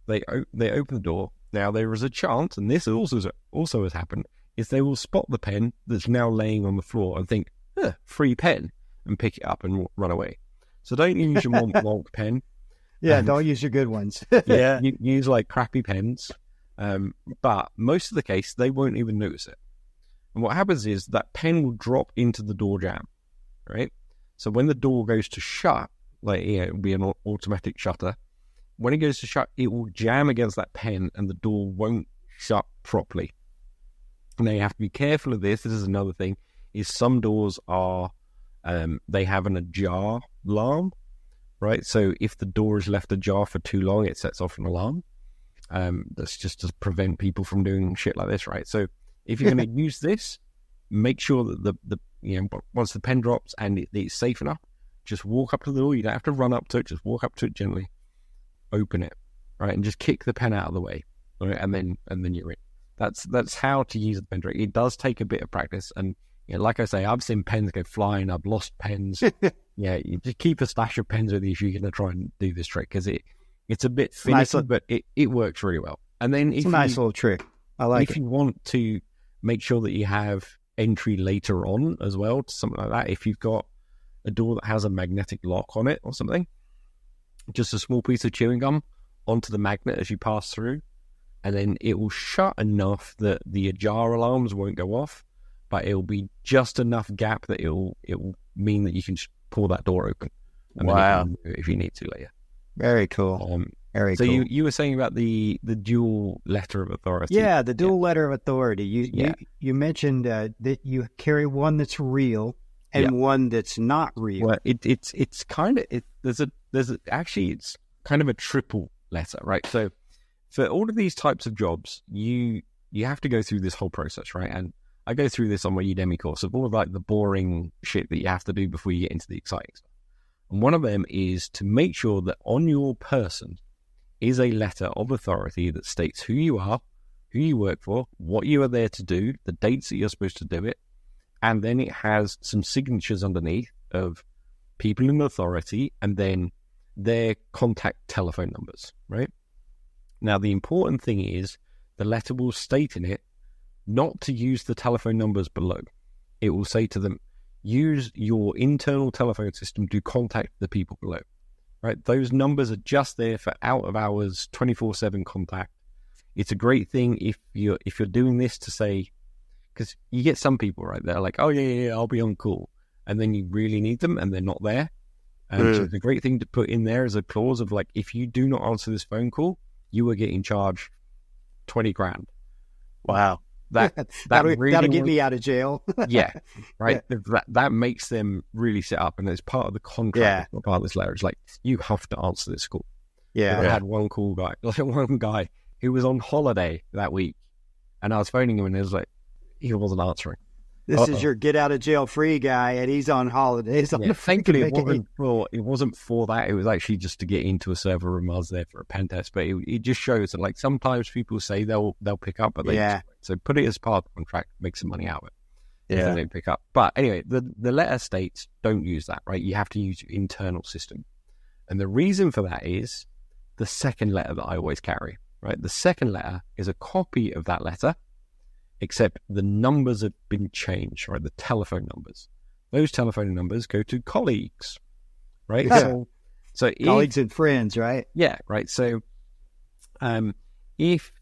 they open the door. Now there is a chance, and this also has happened, is they will spot the pen that's now laying on the floor and think, free pen, and pick it up and run away. So don't use your Mont pen. Yeah, don't use your good ones. Yeah, you use like crappy pens. But most of the case, they won't even notice it. And what happens is that pen will drop into the door jamb, right? So when the door goes to shut, like, it will be an automatic shutter. When it goes to shut, it will jam against that pen and the door won't shut properly. Now you have to be careful of this. This is another thing, is some doors are, they have an ajar alarm, right? So if the door is left ajar for too long, it sets off an alarm. That's just to prevent people from doing shit like this, right? So if you're going to use this, make sure that the once the pen drops and it's safe enough, just walk up to the door. You don't have to run up to it. Just walk up to it gently, open it, right, and just kick the pen out of the way, right, and then you're in. That's how to use the pen trick. It does take a bit of practice, and like I say, I've seen pens go flying. I've lost pens. You just keep a stash of pens with you if you're going to try and do this trick, because it's a bit finicky, but it works really well. And then It's a nice little trick. I like if it. you want to make sure that you have entry later on as well to something like that, if you've got a door that has a magnetic lock on it or something, just a small piece of chewing gum onto the magnet as you pass through, and then it will shut enough that the ajar alarms won't go off, but it'll be just enough gap that it will mean that you can pull that door open. And then you can move it if you need to later. Very cool. Very so cool. you were saying about the dual letter of authority. Yeah, the dual letter of authority. You mentioned that you carry one that's real and one that's not real. Well, it's kind of actually it's kind of a triple letter, right? So for all of these types of jobs, you have to go through this whole process, right? And I go through this on my Udemy course of all of like the boring shit that you have to do before you get into the exciting stuff. And one of them is to make sure that on your person is a letter of authority that states who you are, who you work for, what you are there to do, the dates that you're supposed to do it, and then it has some signatures underneath of people in authority and then their contact telephone numbers, right? Now, the important thing is the letter will state in it not to use the telephone numbers below. It will say to them, use your internal telephone system to contact the people below, right? Those numbers are just there for out of hours, 24/7 contact. It's a great thing if you're doing this to say, because you get some people, right, they're like, oh yeah, I'll be on call. And then you really need them and they're not there. And so the great thing to put in there is a clause of like, if you do not answer this phone call, you are getting charged 20 grand. Wow. That'll get me out of jail. Yeah, right. That makes them really sit up, and it's part of the contract. It's not part of this letter. It's like you have to answer this call. Yeah, I had one guy who was on holiday that week, and I was phoning him, and it was like he wasn't answering. This is your get out of jail free guy, and he's on holidays. Thankfully, it wasn't for that. It was actually just to get into a server room. I was there for a pen test, but it just shows that like sometimes people say they'll pick up, but they just, so put it as part of the contract, make some money out of it. If they don't pick up. But anyway, the letter states don't use that, right? You have to use your internal system, and the reason for that is the second letter that I always carry, right? The second letter is a copy of that letter, except the numbers have been changed, right? The telephone numbers. Those telephone numbers go to colleagues, right? Yeah. So colleagues and friends, right? Yeah, right. So if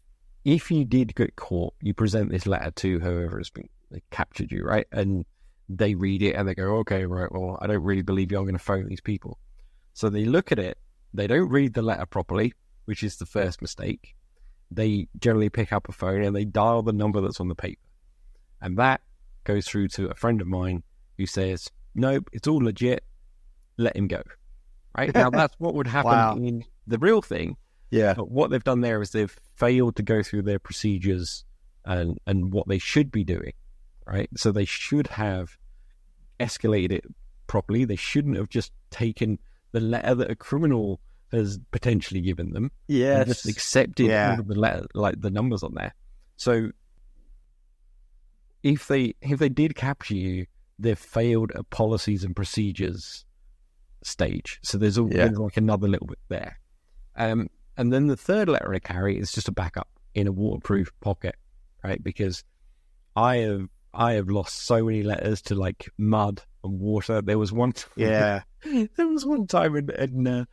you did get caught, you present this letter to whoever has been captured you, right? And they read it and they go, okay, right, well, I don't really believe you. I'm going to phone these people. So they look at it. They don't read the letter properly, which is the first mistake. They generally pick up a phone and they dial the number that's on the paper. And that goes through to a friend of mine who says, nope, it's all legit. Let him go. Right? Now, that's what would happen in the real thing. Yeah. But what they've done there is they've failed to go through their procedures and what they should be doing. Right? So they should have escalated it properly. They shouldn't have just taken the letter that a criminal has potentially given them. Yes. Just accepted all of the letter, like the numbers on there. So if they did capture you, they've failed at policies and procedures stage. So there's like another little bit there. And then the third letter I carry is just a backup in a waterproof pocket, right? Because I have lost so many letters to like mud and water. There was one there was one time in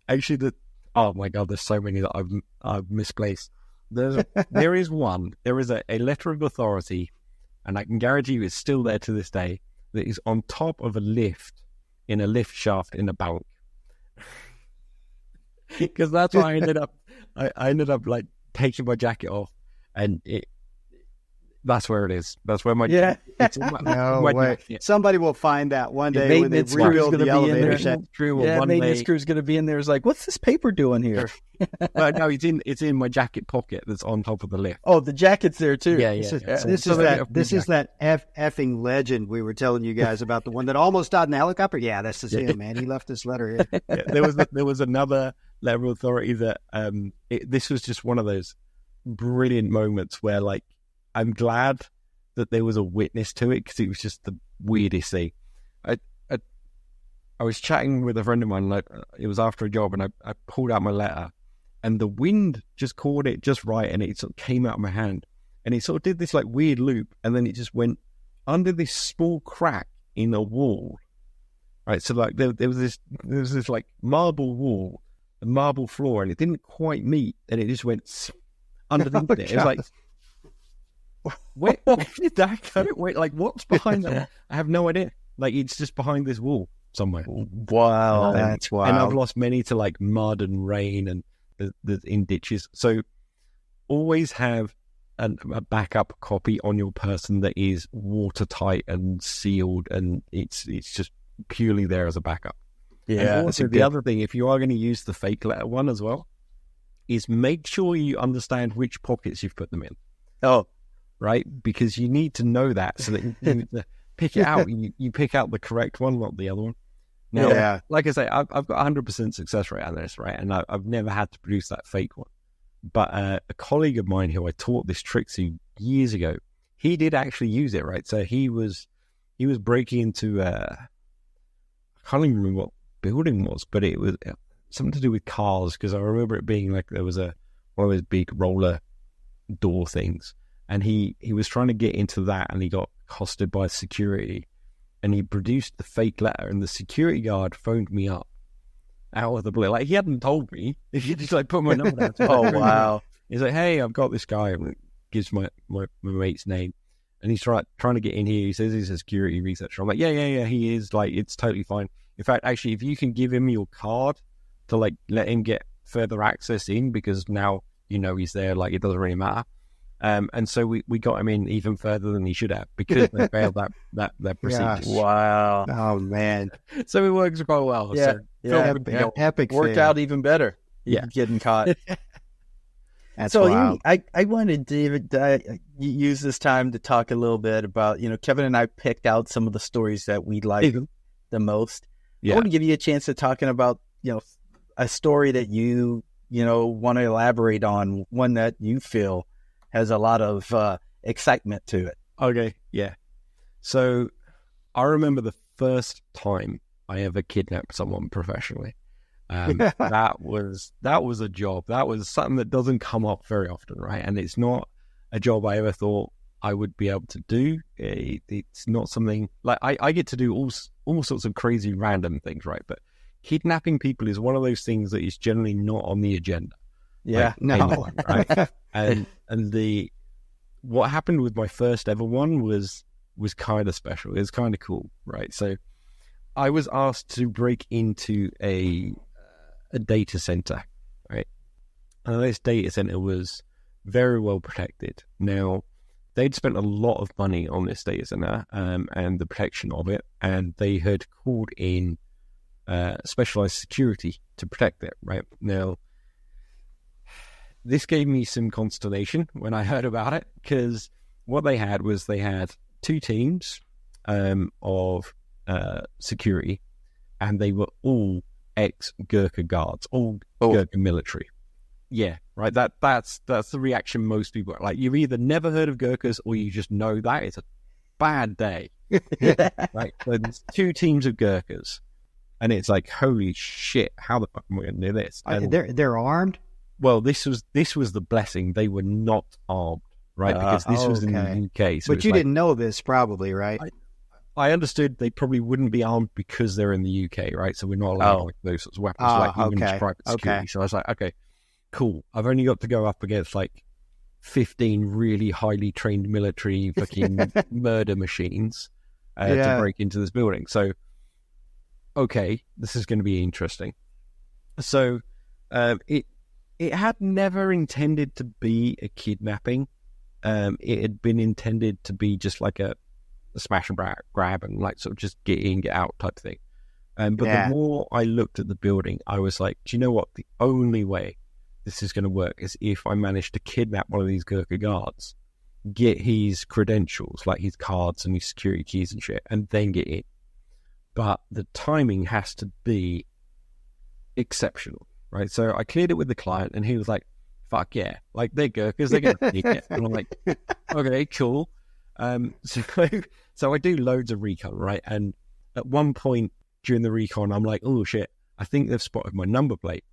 actually oh my god, there's so many that I've misplaced. There is a letter of authority, and I can guarantee you it's still there to this day, that is on top of a lift in a lift shaft in a bank. Because that's why I ended up like taking my jacket off, and that's where it is. That's where my it's in no way. Jacket. Somebody will find that one day when they rebuild the elevator. Maintenance crew's going to be in there. Is like, what's this paper doing here? Well, no, it's in my jacket pocket that's on top of the lift. Oh, the jacket's there too. Yeah. This is that effing legend we were telling you guys about, the one that almost died in the helicopter. Yeah, this is him, man. He left this letter here. There was another letter of authority that this was just one of those brilliant moments where like I'm glad that there was a witness to it, because it was just the weirdest thing. I was chatting with a friend of mine, like it was after a job, and I pulled out my letter, and the wind just caught it just right, and it sort of came out of my hand, and it sort of did this like weird loop, and then it just went under this small crack in a wall, right? So like there was this like marble wall, a marble floor, and it didn't quite meet, and it just went underneath it. It was like, where did that go? Wait, like what's behind that? I have no idea. Like it's just behind this wall somewhere. Wow, that's wild. And I've lost many to like mud and rain and the in ditches. So always have a backup copy on your person that is watertight and sealed, and it's just purely there as a backup. Yeah. And also the other thing, if you are going to use the fake letter one as well, is make sure you understand which pockets you've put them in. Oh, right, because you need to know that so that you pick it out. You pick out the correct one, not the other one. Now, like I say, I've got 100% success rate on this, right? And I've never had to produce that fake one. But a colleague of mine who I taught this trick to years ago, he did actually use it, right? So he was breaking into I can't even remember what building was, but it was something to do with cars, because I remember it being like there was one of those big roller door things, and he was trying to get into that, and he got accosted by security, and he produced the fake letter, and the security guard phoned me up out of the blue. Like, he hadn't told me. He just like put my number down. Oh, wow. He's like, hey, I've got this guy, and gives my mate's name, and he's trying to get in here. He says he's a security researcher. I'm like, yeah, he is. Like, it's totally fine. In fact, actually, if you can give him your card to like let him get further access in, because now you know he's there, like it doesn't really matter. And so we got him in even further than he should have, because they failed that procedure. Yeah. Wow. Oh man. So it works quite well. Yeah. So Yeah. Epic Worked fail. out even better. Yeah. Getting caught. That's So wild. I wanted David use this time to talk a little bit about, Kevin and I picked out some of the stories that we like the most. Yeah. I want to give you a chance to talking about, a story that you want to elaborate on, one that you feel has a lot of excitement to it. Okay, yeah. So I remember the first time I ever kidnapped someone professionally. That was a job. That was something that doesn't come up very often, right? And it's not a job I ever thought I would be able to do. It's not something like I get to do all sorts of crazy random things, right? But kidnapping people is one of those things that is generally not on the agenda. Yeah, like, anyone, right? and what happened with my first ever one was kind of special. It was kind of cool, right? So I was asked to break into a data center, right? And this data center was very well protected. Now, they'd spent a lot of money on this data center and the protection of it, and they had called in specialized security to protect it, right? Now, this gave me some consternation when I heard about it, because what they had two teams of security, and they were all ex-Gurkha guards, all Gurkha military. Yeah, right. That's the reaction most people are. Like, you've either never heard of Gurkhas or you just know that it's a bad day. Right? So there's two teams of Gurkhas, and it's like, holy shit, how the fuck am I going to do this? And They're armed? well, this was the blessing. They were not armed, right? Because this was in the UK. So but you didn't know this, probably, right? I understood they probably wouldn't be armed because they're in the UK, right? So we're not allowed like those sorts of weapons, even private security. So I was like, okay, cool. I've only got to go up against like 15 really highly trained military fucking murder machines to break into this building. So, okay, this is going to be interesting. So, it had never intended to be a kidnapping. It had been intended to be just like a smash and grab and like sort of just get in, get out type thing. But the more I looked at the building, I was like, do you know what? The only way this is going to work is if I manage to kidnap one of these Gurkha guards, get his credentials, like his cards and his security keys and shit, and then get in. But the timing has to be exceptional, right? So I cleared it with the client, and he was like, fuck yeah, like they're Gurkhas, they're going to need it. And I'm like, okay, cool. So I do loads of recon, right? And at one point during the recon, I'm like, oh shit, I think they've spotted my number plate.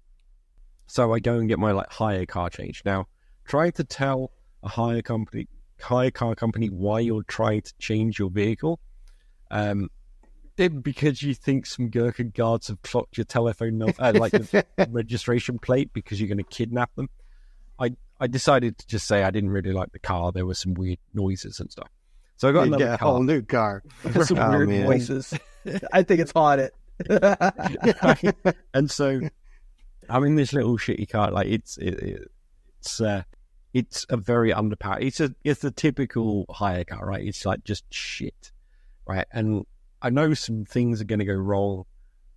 So I go and get my like hire car changed. Now, trying to tell a hire car company why you're trying to change your vehicle, because you think some Gurkha guards have clocked your telephone like the registration plate because you're going to kidnap them. I decided to just say I didn't really like the car. There were some weird noises and stuff. So I got another a car. whole new car. Some weird voices. I think it's haunted. And so I'm in this little shitty car. Like it's a very underpowered. It's a typical hire car, right? It's like just shit, right? And I know some things are going to go wrong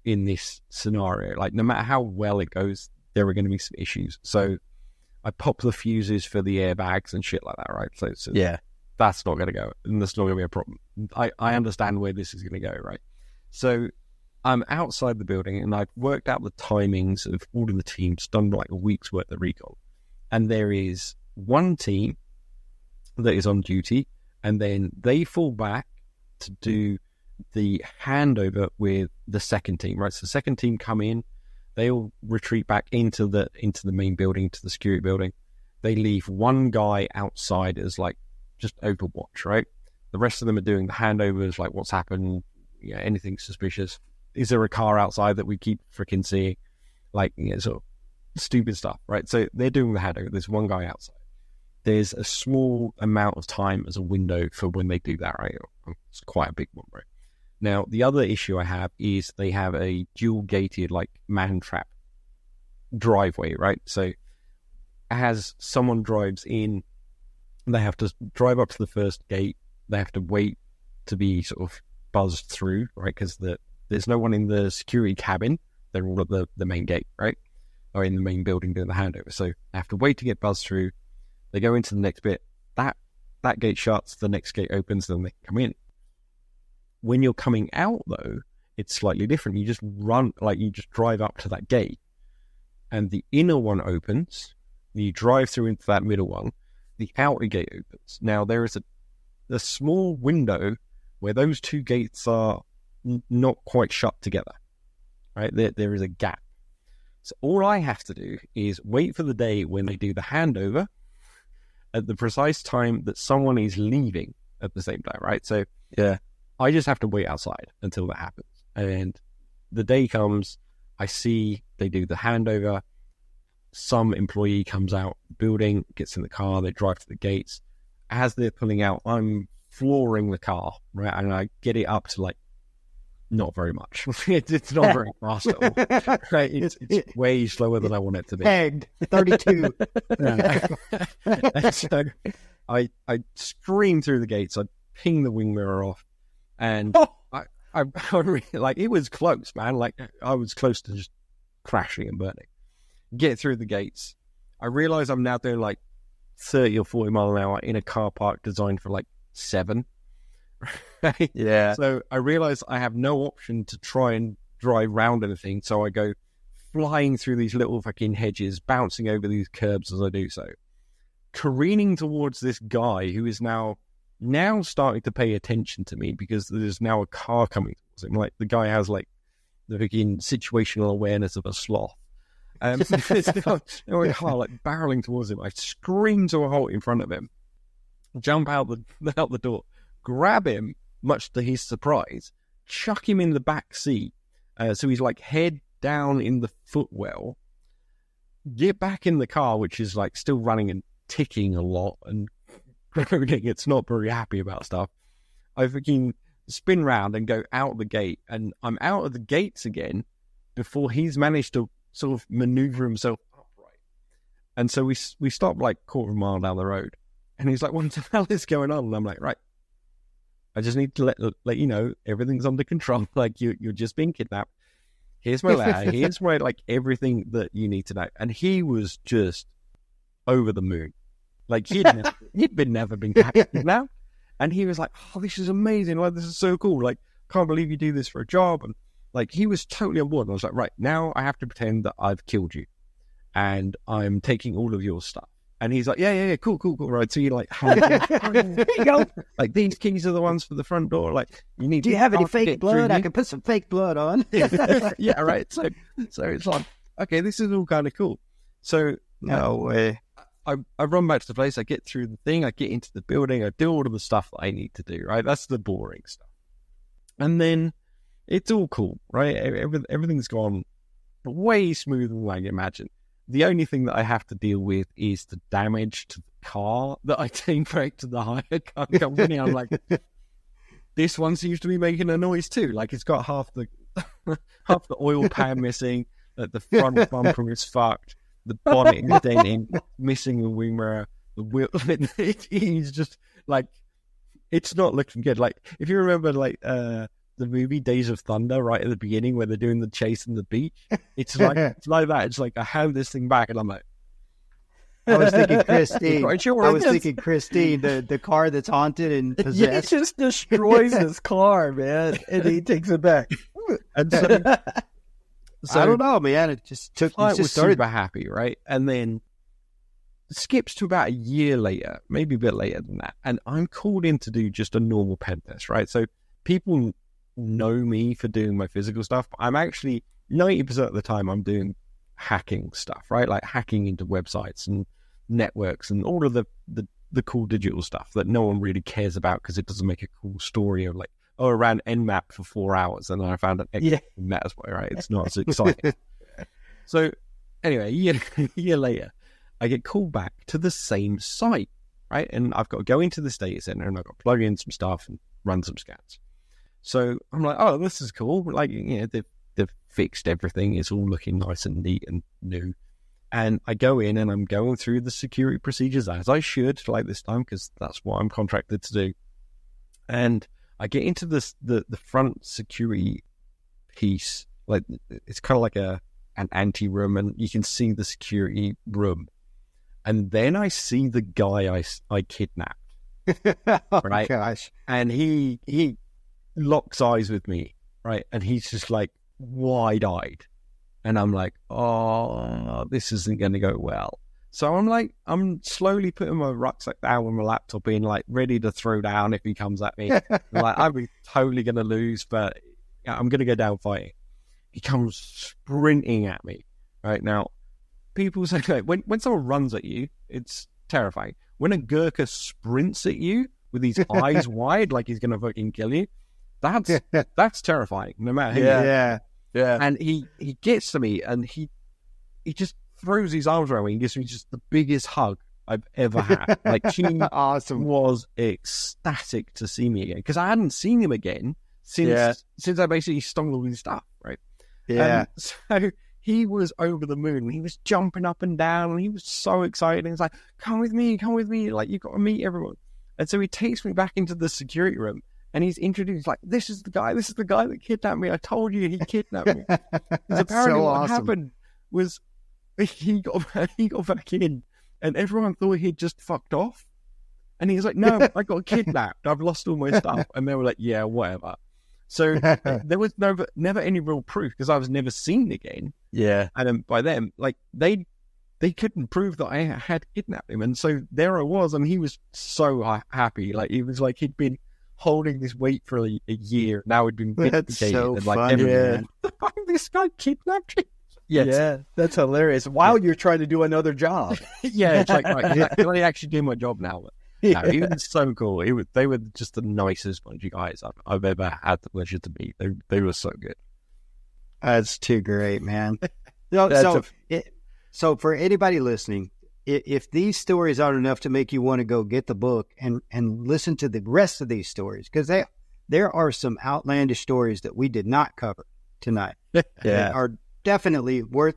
in this scenario. Like no matter how well it goes, there are going to be some issues. So I pop the fuses for the airbags and shit like that, right? So Yeah. that's not going to go, and that's not going to be a problem. I understand where this is going to go, right? So I'm outside the building, and I've worked out the timings of all of the teams, done like a week's worth of recon. And there is one team that is on duty, and then they fall back to do the handover with the second team, right? So the second team come in, they all retreat back into the main building, to the security building. They leave one guy outside as like just overwatch, right? The rest of them are doing the handovers, like what's happened, anything suspicious. Is there a car outside that we keep freaking seeing? Like, sort of stupid stuff, right? So they're doing the handover. There's one guy outside. There's a small amount of time as a window for when they do that, right? It's quite a big one, right? Now, the other issue I have is they have a dual-gated, like, man-trap driveway, right? So as someone drives in, they have to drive up to the first gate. They have to wait to be sort of buzzed through, right? Because there's no one in the security cabin. They're all at the main gate, right? Or in the main building doing the handover. So they have to wait to get buzzed through. They go into the next bit. That gate shuts. The next gate opens. Then they come in. When you're coming out, though, it's slightly different. You just you just drive up to that gate, and the inner one opens. You drive through into that middle one. The outer gate opens. Now, there is a small window where those two gates are not quite shut together, right? There is a gap. So all I have to do is wait for the day when they do the handover at the precise time that someone is leaving at the same time, right? So Yeah. I just have to wait outside until that happens. And the day comes, I see they do the handover. Some employee comes out the building, gets in the car, they drive to the gates. As they're pulling out, I'm flooring the car, right? And I get it up to like, not very much. It's not very fast at all. Right? It's way slower than I want it to be. Pegged 32. And so I scream through the gates. I ping the wing mirror off, and I really, like, it was close, man. Like, I was close to just crashing and burning. Get through the gates. I realize I'm now doing like 30 or 40 mile an hour in a car park designed for like 7. Right? Yeah. So I realize I have no option to try and drive round anything. So I go flying through these little fucking hedges, bouncing over these curbs as I do so, careening towards this guy who is now starting to pay attention to me because there's now a car coming towards him. Like, the guy has like the fucking situational awareness of a sloth. There's now a car like barreling towards him. I scream to a halt in front of him, jump out the door, grab him, much to his surprise, chuck him in the back seat, so he's like head down in the footwell, get back in the car, which is like still running and ticking a lot, and it's not very happy about stuff. I fucking spin round and go out the gate, and I'm out of the gates again before he's managed to sort of maneuver himself upright. And so we stopped like quarter of a mile down the road, and he's like, "What the hell is going on?" And I'm like, "Right, I just need to let you know everything's under control. Like, you're just being kidnapped. Here's my ladder. Here's my, like, everything that you need to know." And he was just over the moon. Like, he'd never been kidnapped. And he was like, "Oh, this is amazing. Like, this is so cool. Like, can't believe you do this for a job." And like, he was totally on board. And I was like, "Right, now I have to pretend that I've killed you, and I'm taking all of your stuff." And he's like, yeah, cool. Right. So you like, here you go. Like, these keys are the ones for the front door. Like, you need. Do you have any fake blood? I can put some fake blood on. Yeah, right. So it's like, okay, this is all kind of cool. So No way. I run back to the place, I get through the thing, I get into the building, I do all of the stuff that I need to do, right? That's the boring stuff. And then it's all cool, right? Everything's gone way smoother than I imagine. The only thing that I have to deal with is the damage to the car that I take back to the hire car company. I'm like, this one seems to be making a noise too. Like it's got half the oil pan missing, the front bumper is fucked. The bonnet is dented, missing the wing mirror, the wheel. He's just like, it's not looking good. Like, if you remember, like, the movie Days of Thunder, right at the beginning, where they're doing the chase on the beach, it's like that. It's like, I have this thing back, and I'm like, I was thinking Christine. Sure, I was thinking Christine, the car that's haunted and possessed. He just destroys his car, man, and he takes it back. And so I don't know, man. It just took. I Just was started. super happy, right? And then skips to about a year later, maybe a bit later than that, and I'm called in to do just a normal pen test, right? So people know me for doing my physical stuff, but I'm actually 90% of the time I'm doing hacking stuff, right? Like hacking into websites and networks and all of the cool digital stuff that no one really cares about because it doesn't make a cool story of like, oh, I ran Nmap for 4 hours and then I found an extra Metasploit, right? It's not as exciting. So anyway, a year later, I get called back to the same site, right? And I've got to go into this data center and I've got to plug in some stuff and run some scans. So I'm like, oh, this is cool. Like, you know, they've fixed everything. It's all looking nice and neat and new. And I go in and I'm going through the security procedures as I should, like this time, because that's what I'm contracted to do. And I get into this the front security piece, like it's kind of like an ante-room, and you can see the security room. And then I see the guy I kidnapped. Oh, right? gosh. And he locks eyes with me, right? And he's just like wide-eyed. And I'm like, oh, this isn't going to go well. So I'm slowly putting my rucksack down with my laptop in, like ready to throw down if he comes at me. Like, I'm totally going to lose, but I'm going to go down fighting. He comes sprinting at me right now. People say, like, when someone runs at you, it's terrifying. When a Gurkha sprints at you with his eyes wide, like he's going to fucking kill you, that's terrifying. No matter who you are. Yeah. And he gets to me and he just throws his arms around me and gives me just the biggest hug I've ever had. Like, he Awesome. was ecstatic to see me again because I hadn't seen him again since I basically stole all his stuff, right? Yeah. So he was over the moon and he was jumping up and down and he was so excited. And he's like, come with me. Like, you've got to meet everyone. And so he takes me back into the security room and he's introduced, like, this is the guy that kidnapped me. I told you he kidnapped me. Because apparently what happened was he got back in and everyone thought he'd just fucked off. And he's like, no, I got kidnapped. I've lost all my stuff. And they were like, yeah, whatever. So there was never any real proof because I was never seen again. Yeah. And by them, like, they couldn't prove that I had kidnapped him. And so there I was, and he was so happy. Like, he was like, he'd been holding this weight for a year. Now he'd been vindicated. That's so and, like, funny, man. This guy kidnapped me. Yeah, that's hilarious. While you're trying to do another job. Yeah, it's like, right, can I actually do my job now? But, no, he was so cool. They were just the nicest bunch of guys I've ever had the pleasure to meet. They were so good. That's too great, man. So for anybody listening, if these stories aren't enough to make you want to go get the book and listen to the rest of these stories, because there are some outlandish stories that we did not cover tonight. That are definitely worth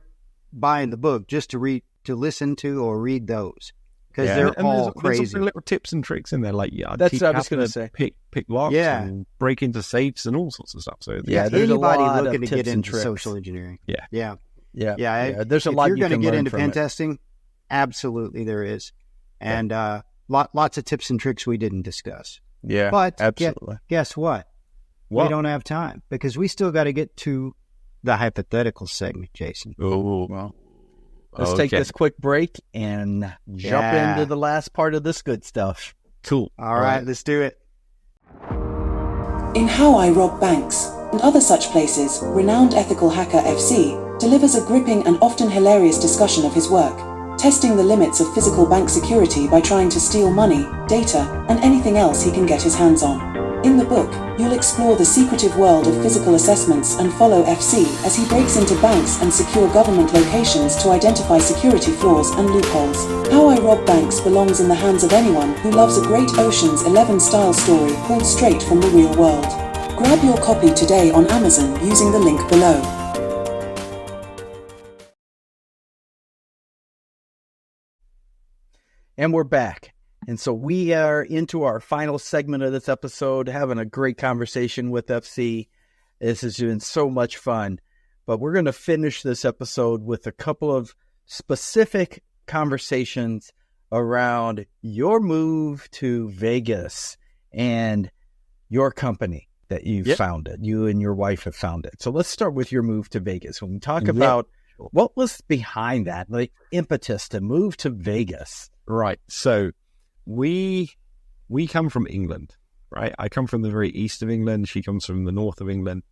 buying the book just to listen to or read those. Because they're all crazy. There's some little tips and tricks in there, like that's what I was going to say. Pick locks and break into safes and all sorts of stuff. So there's anybody looking to get into social engineering. Yeah. There's a lot. If you're going to get into pen testing, absolutely there is, and lots of tips and tricks we didn't discuss. Yeah, but absolutely. Guess what? We don't have time because we still got to get to the hypothetical segment, Jason. Oh well. Let's take this quick break and jump into the last part of this good stuff. Cool. All right, let's do it. In How I Rob Banks and other such places, renowned ethical hacker FC delivers a gripping and often hilarious discussion of his work, testing the limits of physical bank security by trying to steal money, data, and anything else he can get his hands on. In the book, you'll explore the secretive world of physical assessments and follow FC as he breaks into banks and secure government locations to identify security flaws and loopholes. How I Rob Banks belongs in the hands of anyone who loves a great Ocean's 11 style story pulled straight from the real world. Grab your copy today on Amazon using the link below. And we're back. And so we are into our final segment of this episode, having a great conversation with FC. This has been so much fun. But we're going to finish this episode with a couple of specific conversations around your move to Vegas and your company that you've founded. You and your wife have founded. So let's start with your move to Vegas. When we talk about what was behind that, like impetus to move to Vegas. Right. So we come from England, right? I come from the very east of England. She comes from the north of England.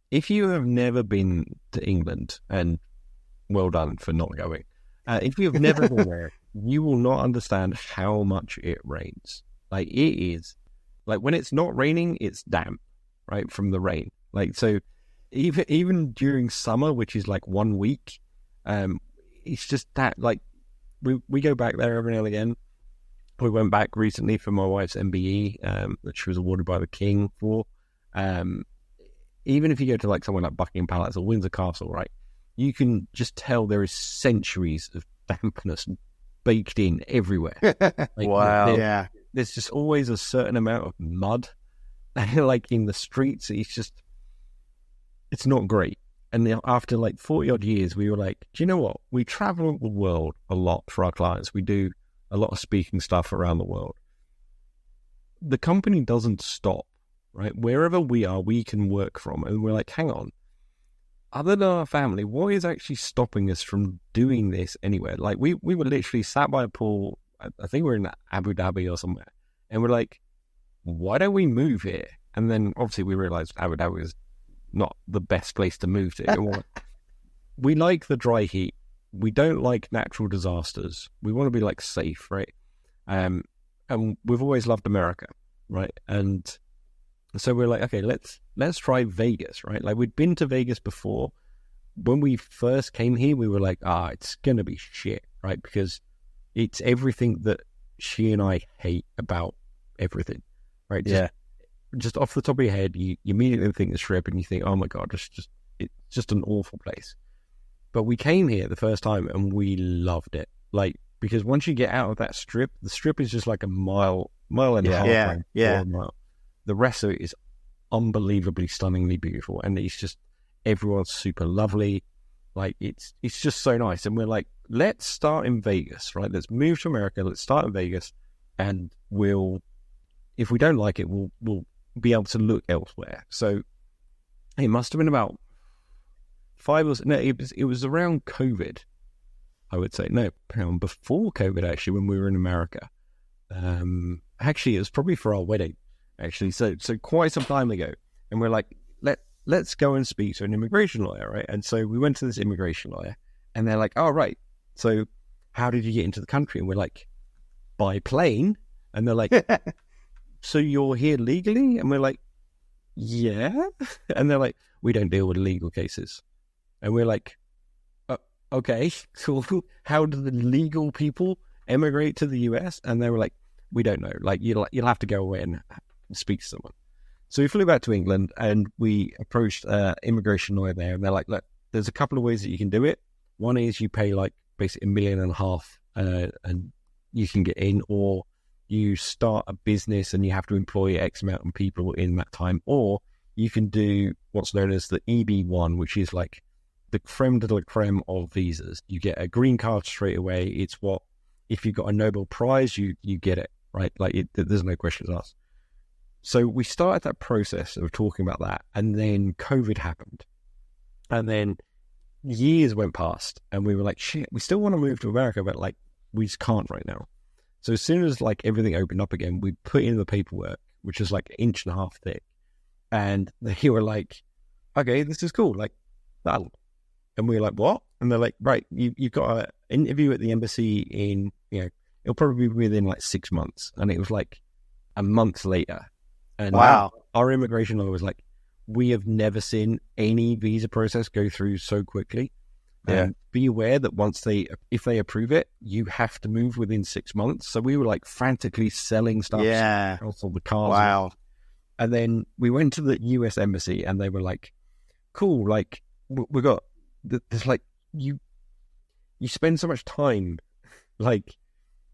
If you have never been to England, and well done for not going, if you have never been there, you will not understand how much it rains. Like, it is, like, when it's not raining, it's damp, right, from the rain. Like, so even during summer, which is like 1 week, it's just that, like, we go back there every now and again. We went back recently for my wife's MBE, that she was awarded by the King for. Even if you go to like somewhere like Buckingham Palace or Windsor Castle, right, you can just tell there is centuries of dampness baked in everywhere. Like, Wow. There's just always a certain amount of mud, like in the streets. It's not great. And then after like 40 odd years, we were like, do you know what? We travel the world a lot for our clients. We do a lot of speaking stuff around the world. The company doesn't stop, right? Wherever we are, we can work from. And we're like, hang on, other than our family, what is actually stopping us from doing this anywhere? Like, we were literally sat by a pool. I think we're in Abu Dhabi or somewhere. And we're like, why don't we move here? And then obviously we realized Abu Dhabi is not the best place to move to. We like the dry heat. We don't like natural disasters. We want to be like safe, right? And we've always loved America, right? And so we're like, okay, let's try Vegas, right? Like, we'd been to Vegas before. When we first came here, we were like, it's gonna be shit, right? Because it's everything that she and I hate about everything, right? Just off the top of your head, you immediately think the Strip, and you think, oh my god, it's just an awful place. But we came here the first time and we loved it. Like, because once you get out of that strip, the strip is just like a mile and a half. Yeah. Mile. The rest of it is unbelievably stunningly beautiful. And it's just, everyone's super lovely. Like, it's just so nice. And we're like, let's start in Vegas, right? Let's move to America. Let's start in Vegas. And if we don't like it, we'll be able to look elsewhere. So it must have been about it was around COVID, I would say. No, before COVID, actually, when we were in America. Actually, it was probably for our wedding, actually. So quite some time ago. And we're like, let's go and speak to an immigration lawyer, right? And so we went to this immigration lawyer, and they're like, oh, right. So how did you get into the country? And we're like, by plane. And they're like, so you're here legally? And we're like, yeah. And they're like, we don't deal with legal cases. And we're like, okay, cool. How do the legal people emigrate to the US? And they were like, we don't know. Like, you'll have to go away and speak to someone. So we flew back to England, and we approached an immigration lawyer there. And they're like, look, there's a couple of ways that you can do it. One is you pay like basically $1.5 million, and you can get in, or you start a business and you have to employ X amount of people in that time, or you can do what's known as the EB1, which is like the creme de la creme of visas. You get a green card straight away. It's what, if you got a Nobel Prize, you get it, right? Like, there's no questions asked. So we started that process of talking about that, and then COVID happened. And then years went past, and we were like, shit, we still want to move to America, but like, we just can't right now. So as soon as like everything opened up again, we put in the paperwork, which is like 1.5 inches thick. And they were like, okay, this is cool. Like, that'll And we were like, what? And they're like, right, you've got an interview at the embassy in, it'll probably be within like 6 months. And it was like a month later. And Wow. our immigration lawyer was like, we have never seen any visa process go through so quickly. Yeah. Be aware that if they approve it, you have to move within 6 months. So we were like frantically selling stuff. Yeah. Also the cars. Wow. And then we went to the US embassy and they were like, cool, like we got, there's like, you spend so much time like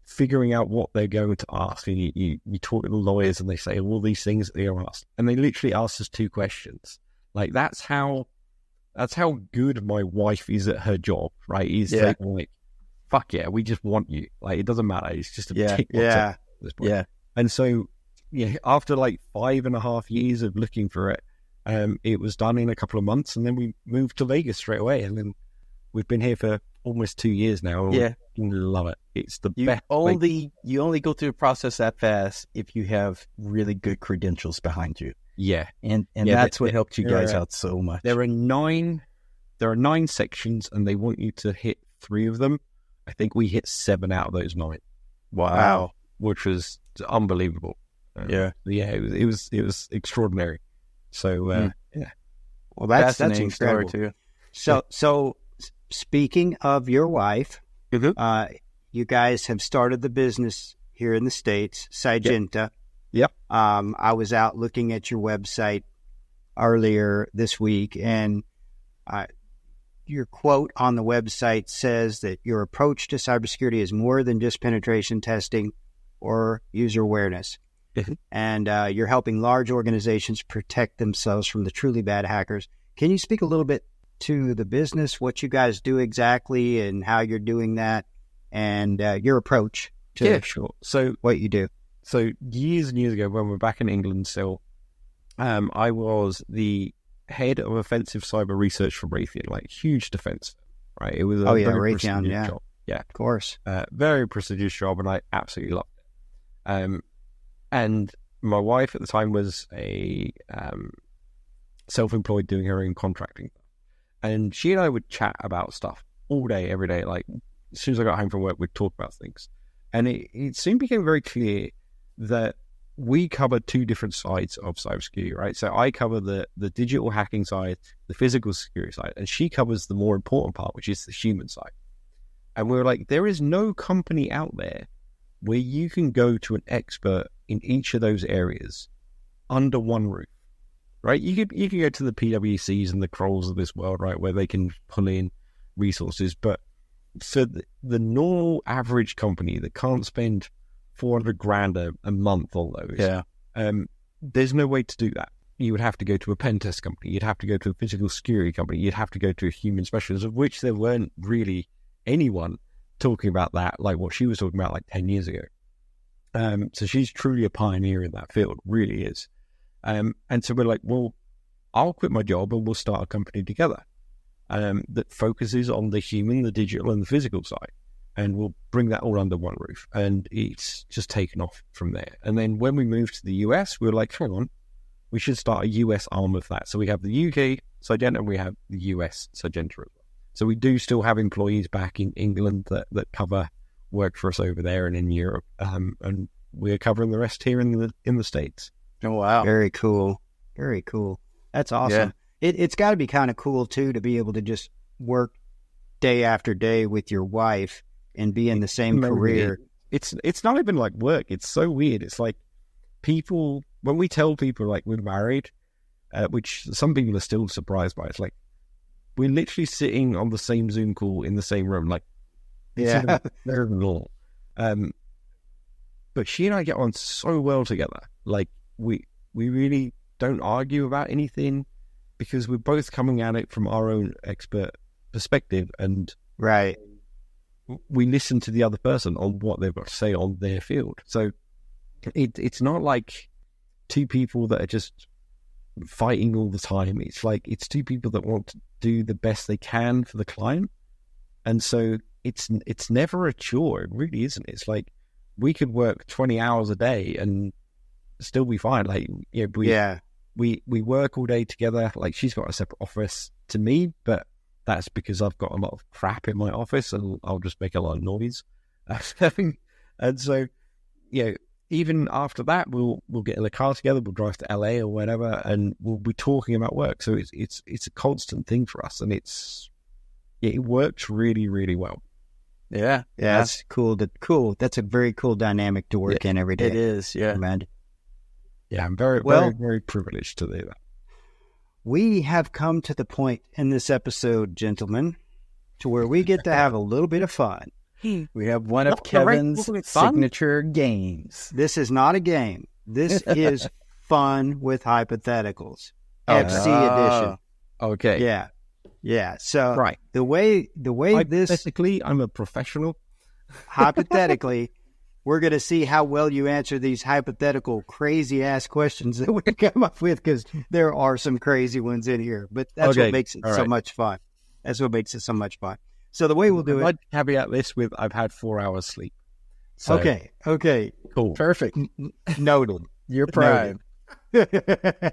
figuring out what they're going to ask, and you talk to the lawyers and they say all these things that they're asked, and they literally asked us 2 questions. Like that's how good my wife is at her job, right? Is like, fuck yeah, we just want you. Like it doesn't matter. It's just a tick box at this point. Yeah. And so after like 5.5 years of looking for it, it was done in a couple of months, and then we moved to Vegas straight away, and then we've been here for almost 2 years now. Yeah. We love it. It's the you best. You only go through the process that fast if you have really good credentials behind you. Yeah. And that's what helped you guys out so much. There are 9 sections, and they want you to hit 3 of them. I think we hit 7 out of those 9. Wow. Which was unbelievable. It was extraordinary. So yeah. Well, that's Fascinating incredible. story too. So speaking of your wife, Mm-hmm. You guys have started the business here in the States, Syngenta. Yep. I was out looking at your website earlier this week, and your quote on the website says that your approach to cybersecurity is more than just penetration testing or user awareness. Mm-hmm. And you're helping large organizations protect themselves from the truly bad hackers. Can you speak a little bit to the business, what you guys do exactly and how you're doing that, and your approach to So what you do? So years and years ago, when we were back in England still, I was the head of offensive cyber research for Raytheon, like huge defense firm, right? It was a very prestigious job. Yeah, of course. Very prestigious job, and I absolutely loved it. And my wife at the time was a self-employed, doing her own contracting. And she and I would chat about stuff all day, every day. Like as soon as I got home from work, we'd talk about things. And it soon became very clear that we cover 2 different sides of cybersecurity, right? So I cover the digital hacking side, the physical security side, and she covers the more important part, which is the human side. And we were like, there is no company out there where you can go to an expert in each of those areas under one roof. Right, you could go to the PwCs and the Crolls of this world, right, where they can pull in resources. But for the normal average company that can't spend $400,000 a month on those, there's no way to do that. You would have to go to a pen test company. You'd have to go to a physical security company. You'd have to go to a human specialist, of which there weren't really anyone talking about that, like what she was talking about like 10 years ago. So she's truly a pioneer in that field, really is. And so we're like, well, I'll quit my job and we'll start a company together that focuses on the human, the digital, and the physical side. And we'll bring that all under one roof. And it's just taken off from there. And then when we moved to the US, we were like, hang on, we should start a US arm of that. So we have the UK Syngenta and we have the US Syngenta as well. So we do still have employees back in England that cover work for us over there and in Europe. And we're covering the rest here in the States. Oh, wow. Very cool. Very cool. That's awesome. Yeah. It's got to be kind of cool, too, to be able to just work day after day with your wife and be in the same career. It's not even like work. It's so weird. It's like people, when we tell people like we're married, which some people are still surprised by, it's like we're literally sitting on the same Zoom call in the same room. Like, yeah. But she and I get on so well together. Like, we really don't argue about anything because we're both coming at it from our own expert perspective, and we listen to the other person on what they've got to say on their field. So it's not like 2 people that are just fighting all the time. It's like it's 2 people that want to do the best they can for the client, and so it's never a chore. It really isn't. It's like we could work 20 hours a day and still be fine. Like, we work all day together. Like, she's got a separate office to me, but that's because I've got a lot of crap in my office and I'll just make a lot of noise. And so, even after that, we'll get in the car together, we'll drive to LA or whatever, and we'll be talking about work. So it's a constant thing for us, and it works really, really well. Yeah. That's cool. That's a very cool dynamic to work in every day. It is, yeah. Man. Yeah, I'm very, very, very privileged to do that. We have come to the point in this episode, gentlemen, to where we get to have a little bit of fun. We have one of Kevin's signature games. This is not a game. This is fun with hypotheticals. FC edition. Okay. Yeah. So right. the way this hypothetically, I'm a professional. Hypothetically, we're going to see how well you answer these hypothetical crazy ass questions that we come up with, because there are some crazy ones in here. But that's what makes it so much fun. That's what makes it so much fun. So the way we'll do it. I'd caveat this with I've had 4 hours sleep. So, okay. Cool. Perfect. Noted. You're prime. I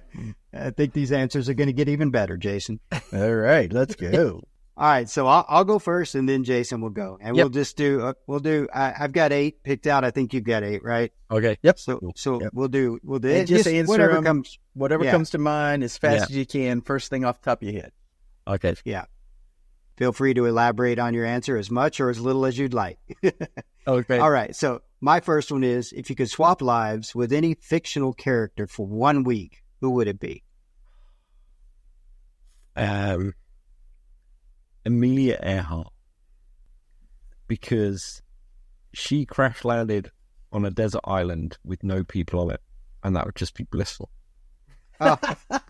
think these answers are going to get even better, Jason. All right, let's go. All right, so I'll go first, and then Jason will go, and we'll just do. I've got 8 picked out. I think you've got 8, right? Okay. Yep. So we'll do. And just answer whatever comes. Whatever comes to mind as fast as you can. First thing off the top of your head. Okay. Yeah. Feel free to elaborate on your answer as much or as little as you'd like. Okay. All right. So my first one is, if you could swap lives with any fictional character for 1 week, who would it be? Amelia Earhart, because she crash landed on a desert island with no people on it, and that would just be blissful. Oh.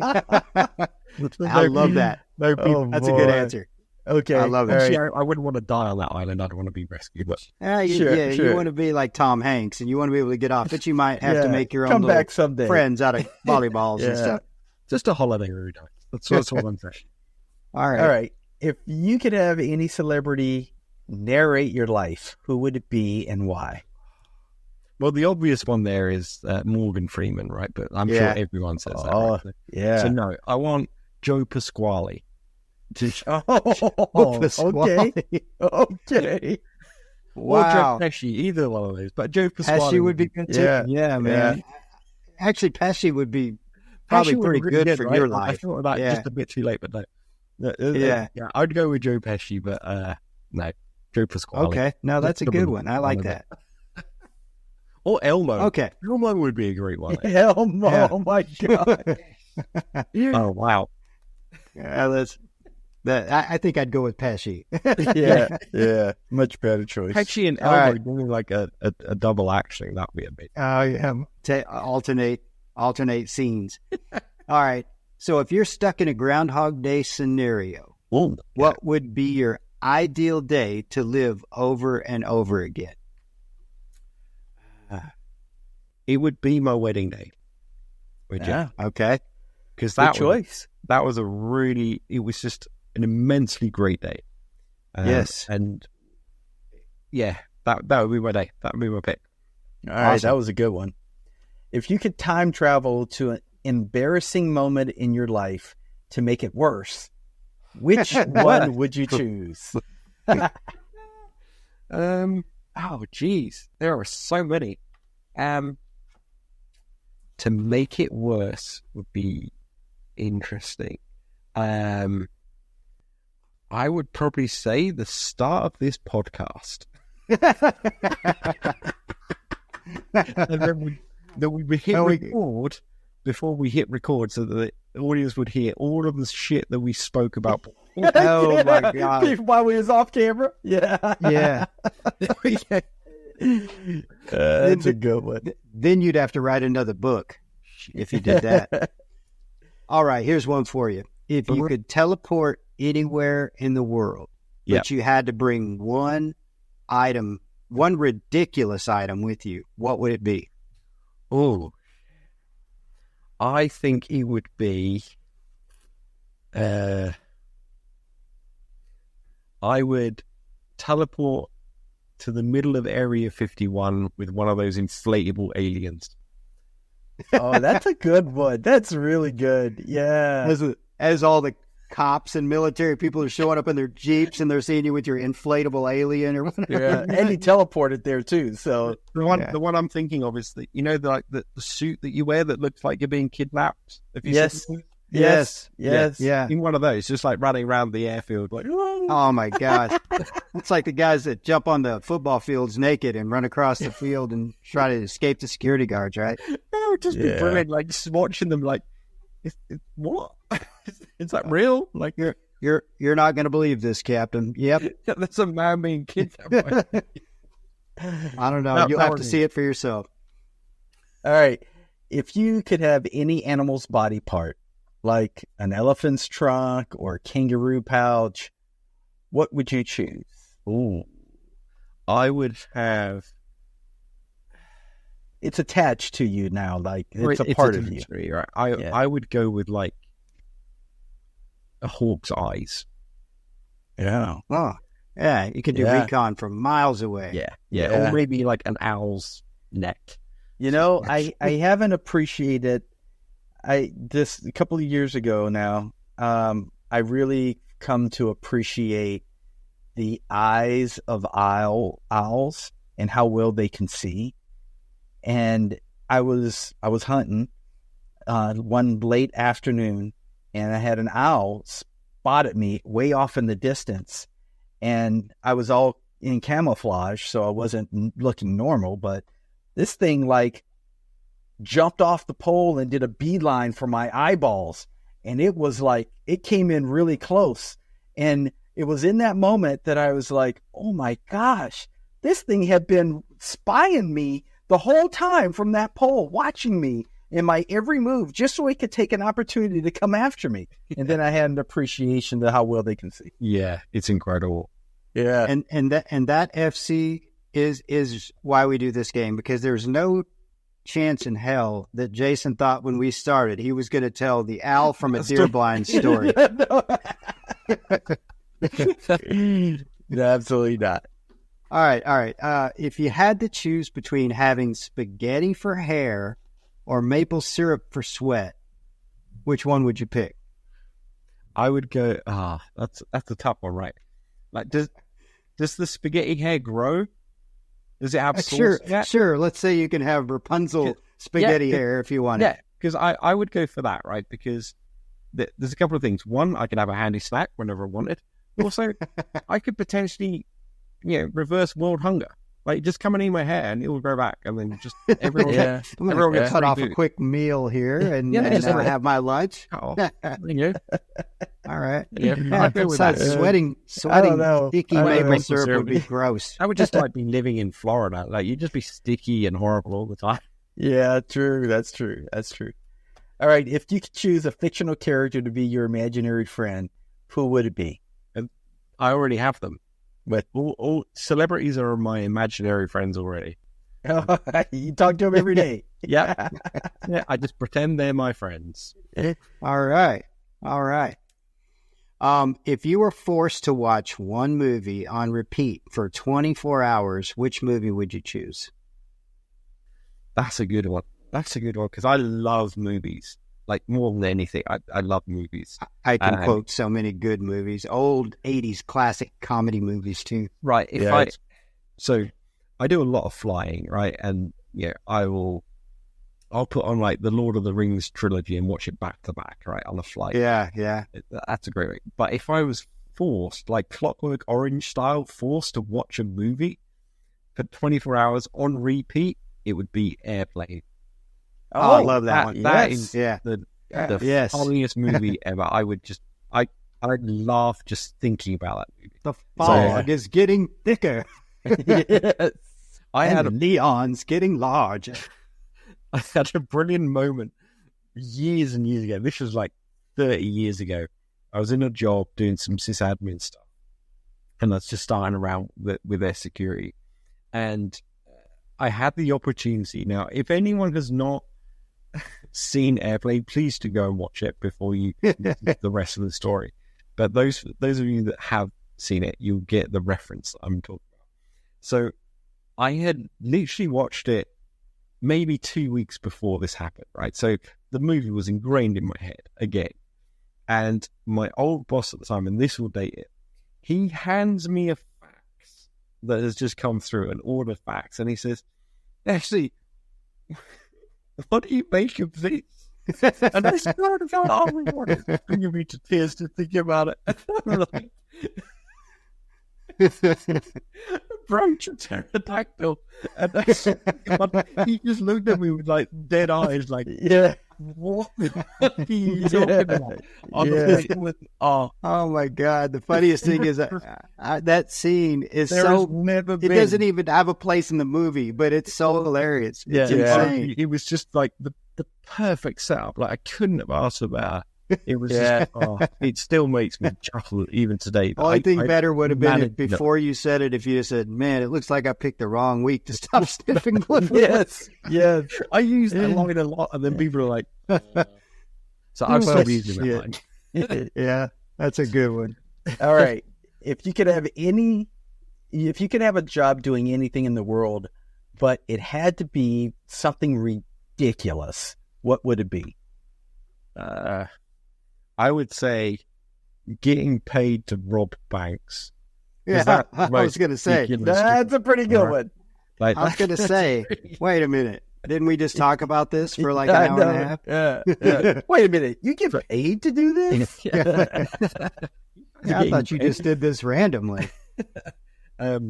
I love that. No people. That's a good answer. Okay, I love it. Actually, I wouldn't want to die on that island. I'd want to be rescued. But sure. You want to be like Tom Hanks, and you want to be able to get off, but you might have to make your own back someday. Friends out of volleyballs and stuff. Just a holiday every day. That's what I'm saying. All right. If you could have any celebrity narrate your life, who would it be and why? Well, the obvious one there is Morgan Freeman, right? But I'm sure everyone says that. Right? Yeah. So no, I want Joe Pasquale. Pasquale. Okay. Wow. Or Joe Pesci, either one of those. But Joe Pasquale Pesci would be good too. Yeah, man. Actually, Pesci would be probably pretty good for your life. I thought about it just a bit too late, but no. Yeah, I'd go with Joe Pesci, but no, Joe Pasquale. Okay, no, that's a good one. I like that. Or Elmo. Okay. Elmo would be a great one. Elmo, oh my God. Oh, wow. I think I'd go with Pesci. yeah, much better choice. Pesci and Elmo doing like a double action, that'd be a bit. Alternate scenes. All right. So if you're stuck in a Groundhog Day scenario, what would be your ideal day to live over and over again? It would be my wedding day. Okay. Because that choice. That was it was just an immensely great day. Yes. And that would be my day. That would be my pick. All right, that was a good one. If you could time travel to an embarrassing moment in your life to make it worse, which one would you choose? Oh, geez. There are so many. To make it worse would be interesting. I would probably say the start of this podcast. And then we hit record before we hit record, so that the audience would hear all of the shit that we spoke about. Oh my God! While we was off camera, yeah. That's a good one. Then you'd have to write another book if you did that. All right, here's one for you. If you could teleport anywhere in the world, but you had to bring one ridiculous item with you, what would it be? Oh, I think it would be. I would teleport to the middle of Area 51 with one of those inflatable aliens. Oh, that's a good one. That's really good. Yeah. As all the cops and military people are showing up in their Jeeps and they're seeing you with your inflatable alien or whatever. Yeah, and he teleported there too. So the one I'm thinking of is the suit that you wear that looks like you're being kidnapped. Have you seen it? Yes. Yeah. In one of those, just like running around the airfield, like, Oh my God. It's like the guys that jump on the football fields naked and run across the field and try to escape the security guards, right? it would just be brilliant. Like just watching them, like, what? Is that real? Like, You're not going to believe this, Captain. Yep. that's a man being kidnapped. I don't know. Not You'll have to boring. see it for yourself. All right. If you could have any animal's body part, like an elephant's trunk or a kangaroo pouch, what would you choose? Ooh, I would have. It's attached to you now, like it's a part of you. Tree, right? I would go with like a hawk's eyes. Yeah. Oh, yeah. You can do recon from miles away. Yeah, or maybe like an owl's neck. You know, I haven't appreciated this a couple of years ago now. I really come to appreciate the eyes of owls and how well they can see. And I was hunting one late afternoon, and I had an owl spot at me way off in the distance, and I was all in camouflage, so I wasn't looking normal, but this thing like jumped off the pole and did a beeline for my eyeballs. And it was like, it came in really close. And it was in that moment that I was like, oh my gosh, this thing had been spying me the whole time from that pole, watching me in my every move, just so it could take an opportunity to come after me. And then I had an appreciation to how well they can see. Yeah, it's incredible. Yeah. And that FC is why we do this game, because there's no chance in hell that Jason thought when we started he was going to tell the owl from a deer blind story. Absolutely not. All right. If you had to choose between having spaghetti for hair or maple syrup for sweat, which one would you pick? I would go. That's a tough one, right? Like, does the spaghetti hair grow? Does it have sauce? Sure. Let's say you can have Rapunzel spaghetti hair if you want it. Yeah, because I would go for that, right? Because there's a couple of things. One, I could have a handy snack whenever I wanted. Also, I could potentially, reverse world hunger. Like, just come and eat my hair and it will grow back. And then just everyone, I'm going to cut off a quick meal here and have my lunch. Oh, All right. Yeah, I'd go with that. Sweating sticky maple syrup would be gross. I would just like be living in Florida. Like, you'd just be sticky and horrible all the time. Yeah, true. That's true. All right. If you could choose a fictional character to be your imaginary friend, who would it be? I already have them. But all celebrities are my imaginary friends already. You talk to them every day. Yeah. I just pretend they're my friends. All right. If you were forced to watch one movie on repeat for 24 hours, which movie would you choose? That's a good one. Because I love movies. Like, more than anything, I love movies. I can quote so many good movies, old 80s classic comedy movies too. Right. So I do a lot of flying, right? And I'll put on like the Lord of the Rings trilogy and watch it back to back, right, on a flight. Yeah. That's a great way. But if I was forced, like Clockwork Orange style, forced to watch a movie for 24 hours on repeat, it would be Airplane. Oh, I love that one. That is the funniest movie ever. I'd laugh just thinking about that movie. The fog is getting thicker. Neon's getting large. I had a brilliant moment years and years ago. This was like 30 years ago. I was in a job doing some sysadmin stuff, and I was just starting around with their security. And I had the opportunity. Now, if anyone has not seen Airplane, please do go and watch it before you get the rest of the story. But those of you that have seen it, you'll get the reference that I'm talking about. So I had literally watched it maybe 2 weeks before this happened, right? So the movie was ingrained in my head again. And my old boss at the time, and this will date it, he hands me a fax that has just come through, an order fax, and he says, actually, what do you make of this? And I started going, oh my God, it's bringing me to tears to think about it. I'm like, approach a pterodactyl. And he just looked at me with like dead eyes, like, what are you talking about? Oh my God. The funniest thing is that scene is There so, has never it been. doesn't even have a place in the movie, but it's so hilarious. It's insane. It was just like the perfect setup. Like I couldn't have asked for better. It was it still makes me chuckle even today. The only thing better would have been if before you said it, if you said, man, it looks like I picked the wrong week to stop sniffing glue. Yes. I use that line a lot, and then people are like, so I've stopped using that line. Yeah, that's a good one. All right. If you could have a job doing anything in the world, but it had to be something ridiculous, what would it be? I would say getting paid to rob banks. Yeah, I was going to say, that's a pretty good one. Like, I was going to say, wait a minute. Didn't we just talk about this for like an hour and a half? Yeah. Wait a minute. You get paid to do this? I thought you just did this randomly. I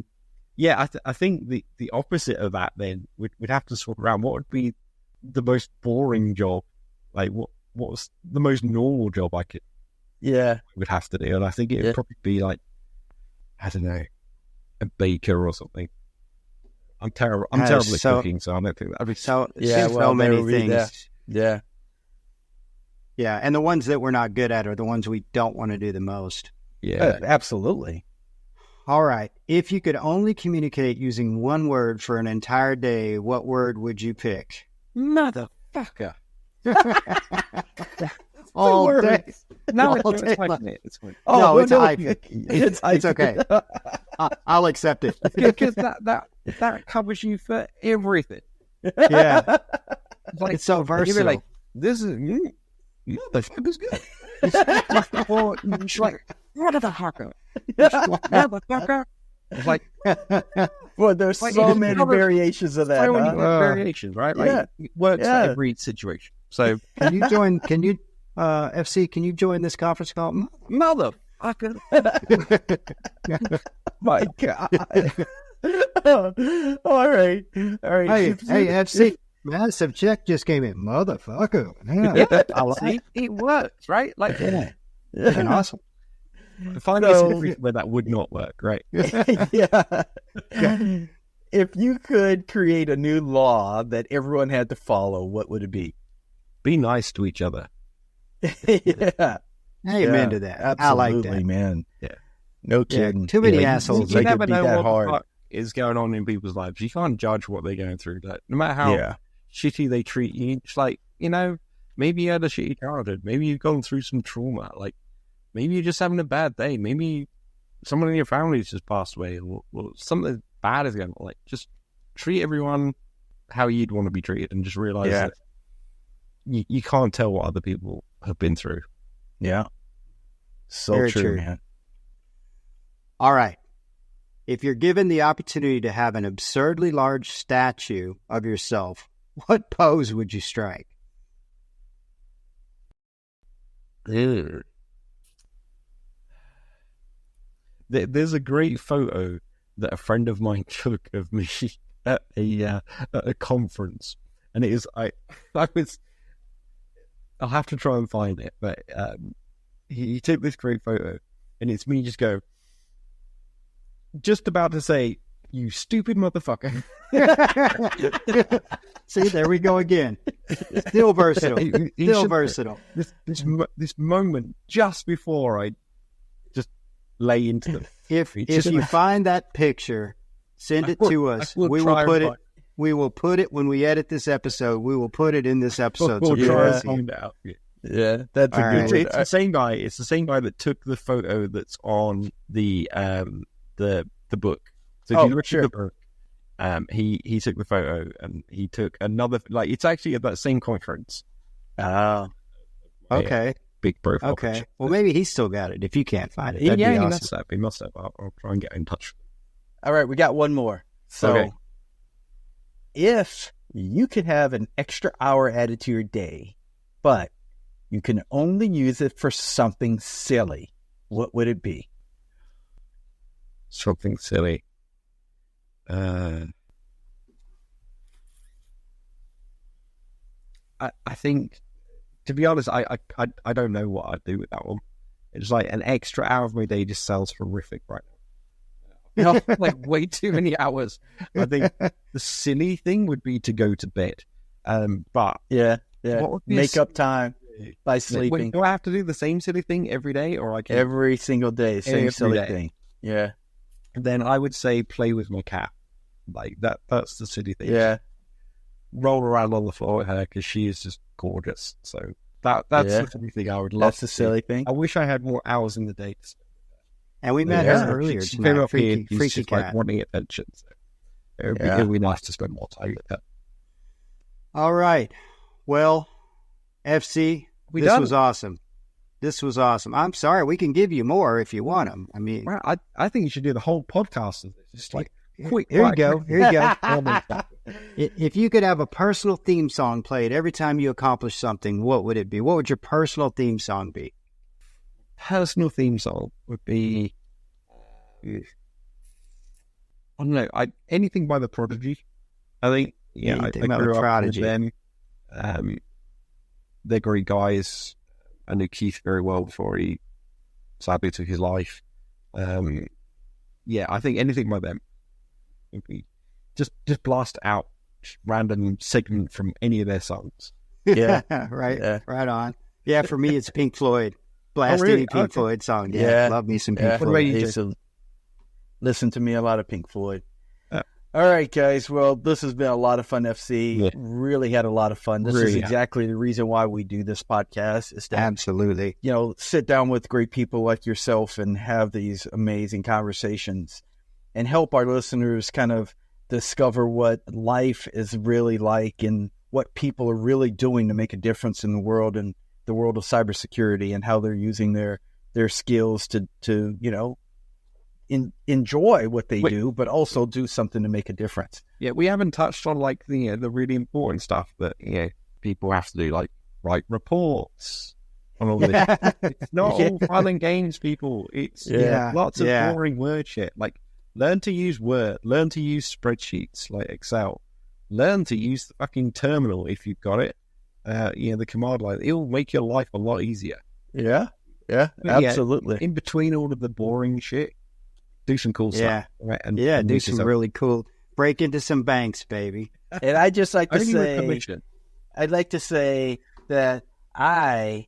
think the opposite of that then we'd have to sort around what would be the most boring job, like what's the most normal job I would have to do, and I think it would probably be like, I don't know, a baker or something. I'm terrible at cooking, so I don't think that'd be so many things. Yeah, and the ones that we're not good at are the ones we don't want to do the most. Yeah, absolutely. All right. If you could only communicate using one word for an entire day, what word would you pick? Motherfucker. All day. No, it's fine. No, it's it's okay. I'll accept it. Because that covers you for everything. Yeah. Like, it's so versatile. You'd be like, this is motherfucker's good. Or she's like, motherfucker. Motherfucker. It's like, well, there's so many variations of that. So many variations, right? Like, it works for every situation. So can you FC, can you join this conference call? Motherfucker. My God. All right. Hey, FC, massive check just came in. Motherfucker. See, it works, right? Like, fucking awesome. Finally, where that would not work, right? Yeah. If you could create a new law that everyone had to follow, what would it be? Be nice to each other. Yeah. Amen to that. Absolutely, I like that, man. Yeah. No kidding. Too many assholes. You never know what the fuck is going on in people's lives. You can't judge what they're going through. Like, no matter how shitty they treat you, it's like, maybe you had a shitty childhood. Maybe you've gone through some trauma. Like, maybe you're just having a bad day. Maybe someone in your family's just passed away, or something bad is going on. Like, just treat everyone how you'd want to be treated, and just realize that you can't tell what other people have been through. Yeah. So Very true, man. All right. If you're given the opportunity to have an absurdly large statue of yourself, what pose would you strike? There's a great photo that a friend of mine took of me at a conference, and it is I'll have to try and find it, but he took this great photo, and it's me just about to say, "You stupid motherfucker." See, there we go again. Still versatile. Still versatile. This moment just before I just lay into them. If you find that picture, send it to us. We will put it when we edit this episode. We will put it in this episode. We'll try and find it out. Yeah, that's a good one. It's the same guy. It's the same guy that took the photo that's on the book. So if you look at the book, he took the photo, and he took another. Like, it's actually at that same conference. Okay. big profile. Okay. picture. Well, maybe he's still got it. If you can't find it, Yeah, that'd be he awesome. must have. He must have. I'll try and get in touch. All right, we got one more. So, Okay. if you could have an extra hour added to your day, but you can only use it for something silly, what would it be? Something silly. I think, to be honest, I don't know what I'd do with that one. It's like an extra hour of my day just sounds horrific right now. Like way too many hours. I think the silly thing would be to go to bed. But Yeah. what would be Make up time by Wait, sleeping do I have to do the same silly thing every day, or I can? every single day. Same Every silly day. thing. Yeah. Then I would say play with my cat. Like that's the silly thing. Yeah. Roll around on the floor with her because she is just gorgeous. So that's Yeah. the silly thing I would love. That's the to do. silly thing. I wish I had more hours in the day. And we met Yeah. her earlier She came tonight. up here. She's Freaky just cat. like wanting attention. So it Yeah. would be nice to spend more time with her. All right. Well, FC, We this done? was awesome. This was awesome. I'm sorry. We can give you more if you want them. I mean, Well, I think you should do the whole podcast of this. Just like quick. here you quick, go. quick. Here you go. If you could have a personal theme song played every time you accomplish something, what would it be? What would your personal theme song be? Personal theme song would be, I don't know, anything by the Prodigy. I think, yeah, I Anything by grew The up Prodigy. with them. They're great guys. I knew Keith very well before he sadly took his life. Yeah, I think anything by them would be just blast out random segment from any of their songs. Yeah. right. Yeah. Right on. Yeah, for me, it's Pink Floyd. Blast really? any Pink Okay. Floyd song. Yeah, Yeah. love me some Pink Yeah. What about Floyd. you, I used to listen to me a lot of Pink Floyd. Yeah. All right, guys. Well, this has been a lot of fun, FC. Yeah. Really had a lot of fun. This is Really, yeah. exactly the reason why we do this podcast, is to Absolutely. sit down with great people like yourself and have these amazing conversations and help our listeners kind of discover what life is really like and what people are really doing to make a difference in the world and the world of cybersecurity, and how they're using their skills to enjoy what they do, but also do something to make a difference. Yeah, we haven't touched on like the really important stuff that people have to do, like write reports on all this. It's not all fun and games, people. It's Yeah. lots of Yeah. boring word shit. Like learn to use Word, learn to use spreadsheets like Excel, learn to use the fucking terminal if you've got it. The command line, it'll make your life a lot easier. Yeah, But absolutely. In between all of the boring shit, do some cool Yeah. stuff. Right? And Yeah, and do use some yourself. really cool. Break into some banks, baby. And I just like to Only with say, permission. I'd like to say that I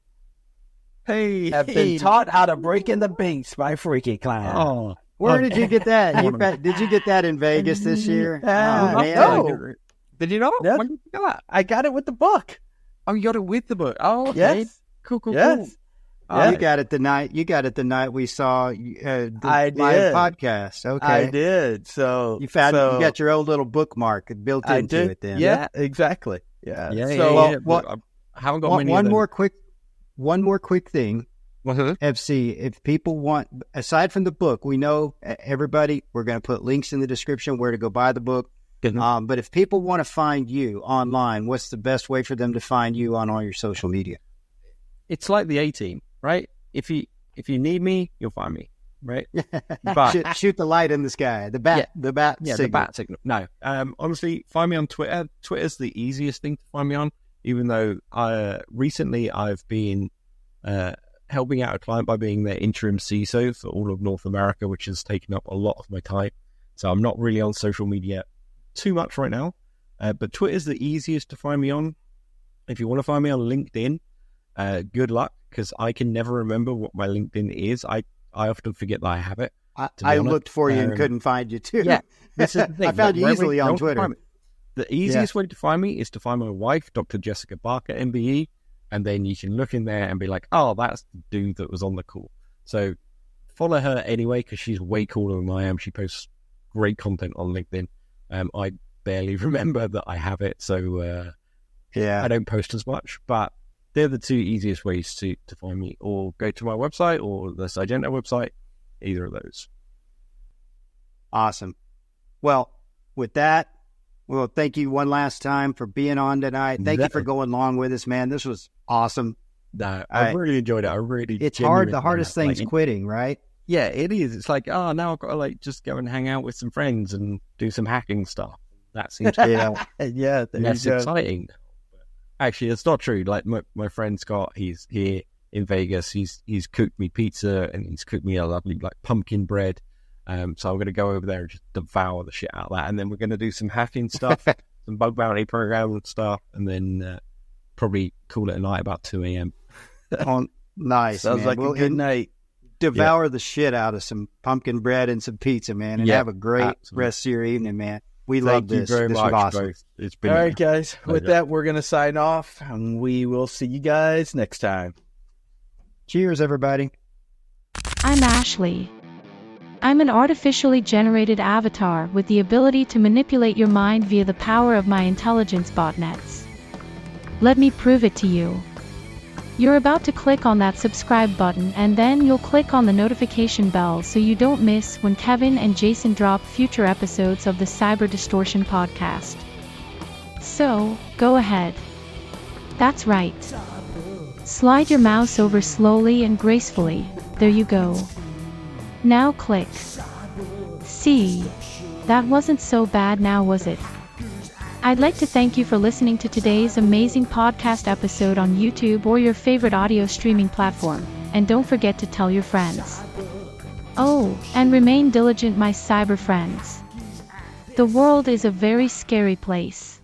Hey, have been taught how to break in the banks by Freaky Clown. Oh, Where did you get that? Did you get that in Vegas this year? Uh, Oh, man. no. Did you not? Yeah. When did you get that? I got it with the book. Oh, you got it with the book. Oh, okay. Yes. Cool. Yes. Oh, you got it the night we saw the I live did. podcast. Okay. I did. So You found so you got your own little bookmark built I into did. it then. Yeah, exactly. Yeah. Yeah, So I haven't got One, many. one of more quick thing, them. FC. If people want, aside from the book, we know everybody. We're going to put links in the description where to go buy the book. But if people want to find you online, what's the best way for them to find you on all your social media? It's like the A-Team, right? If you need me, you'll find me, right? But shoot the light in the sky. The bat. The bat. yeah, signal. the bat signal. No, honestly, find me on Twitter. Twitter's the easiest thing to find me on. Even though recently I've been helping out a client by being their interim CISO for all of North America, which has taken up a lot of my time. So I'm not really on social media too much right now. But Twitter's the easiest to find me on. If you want to find me on LinkedIn, good luck, because I can never remember what my LinkedIn is. I often forget that I have it. I honest. looked for you and couldn't find you too. Yeah, this is the thing. I found you Where easily you on don't Twitter. find me. The easiest way to find me is to find my wife, Dr. Jessica Barker, MBE, and then you can look in there and be like, oh, that's the dude that was on the call. So follow her anyway, because she's way cooler than I am. She posts great content on LinkedIn. I barely remember that I have it, so Yeah. I don't post as much, but they're the two easiest ways to find me, or go to my website or the Syngenta website, either of those. Awesome. Well, with that, well, thank you one last time for being on tonight. Thank you for going along with us, man. This was awesome. No, I really enjoyed it. It's hard. The hardest thing's quitting, right? Yeah, it is. It's like, oh, now I've got to like just go and hang out with some friends and do some hacking stuff. That seems less exciting. Actually, it's not true. Like my friend Scott, he's here in Vegas. He's cooked me pizza and he's cooked me a lovely like pumpkin bread. So I'm going to go over there and just devour the shit out of that. And then we're going to do some hacking stuff, some bug bounty program stuff, and then probably call it a night about 2 a.m. Oh, nice. Sounds like a good night. Devour the shit out of some pumpkin bread and some pizza, man, and have a great rest of your evening, man. We love this. Thank you very much, awesome. both. It's been all right, guys. With that, we're going to sign off, and we will see you guys next time. Cheers, everybody. I'm Ashley. I'm an artificially generated avatar with the ability to manipulate your mind via the power of my intelligence botnets. Let me prove it to you. You're about to click on that subscribe button, and then you'll click on the notification bell so you don't miss when Kevin and Jason drop future episodes of the Cyber Distortion podcast. So, go ahead. That's right. Slide your mouse over slowly and gracefully. There you go. Now click. See, that wasn't so bad now, was it? I'd like to thank you for listening to today's amazing podcast episode on YouTube or your favorite audio streaming platform, and don't forget to tell your friends. Oh, and remain diligent, my cyber friends. The world is a very scary place.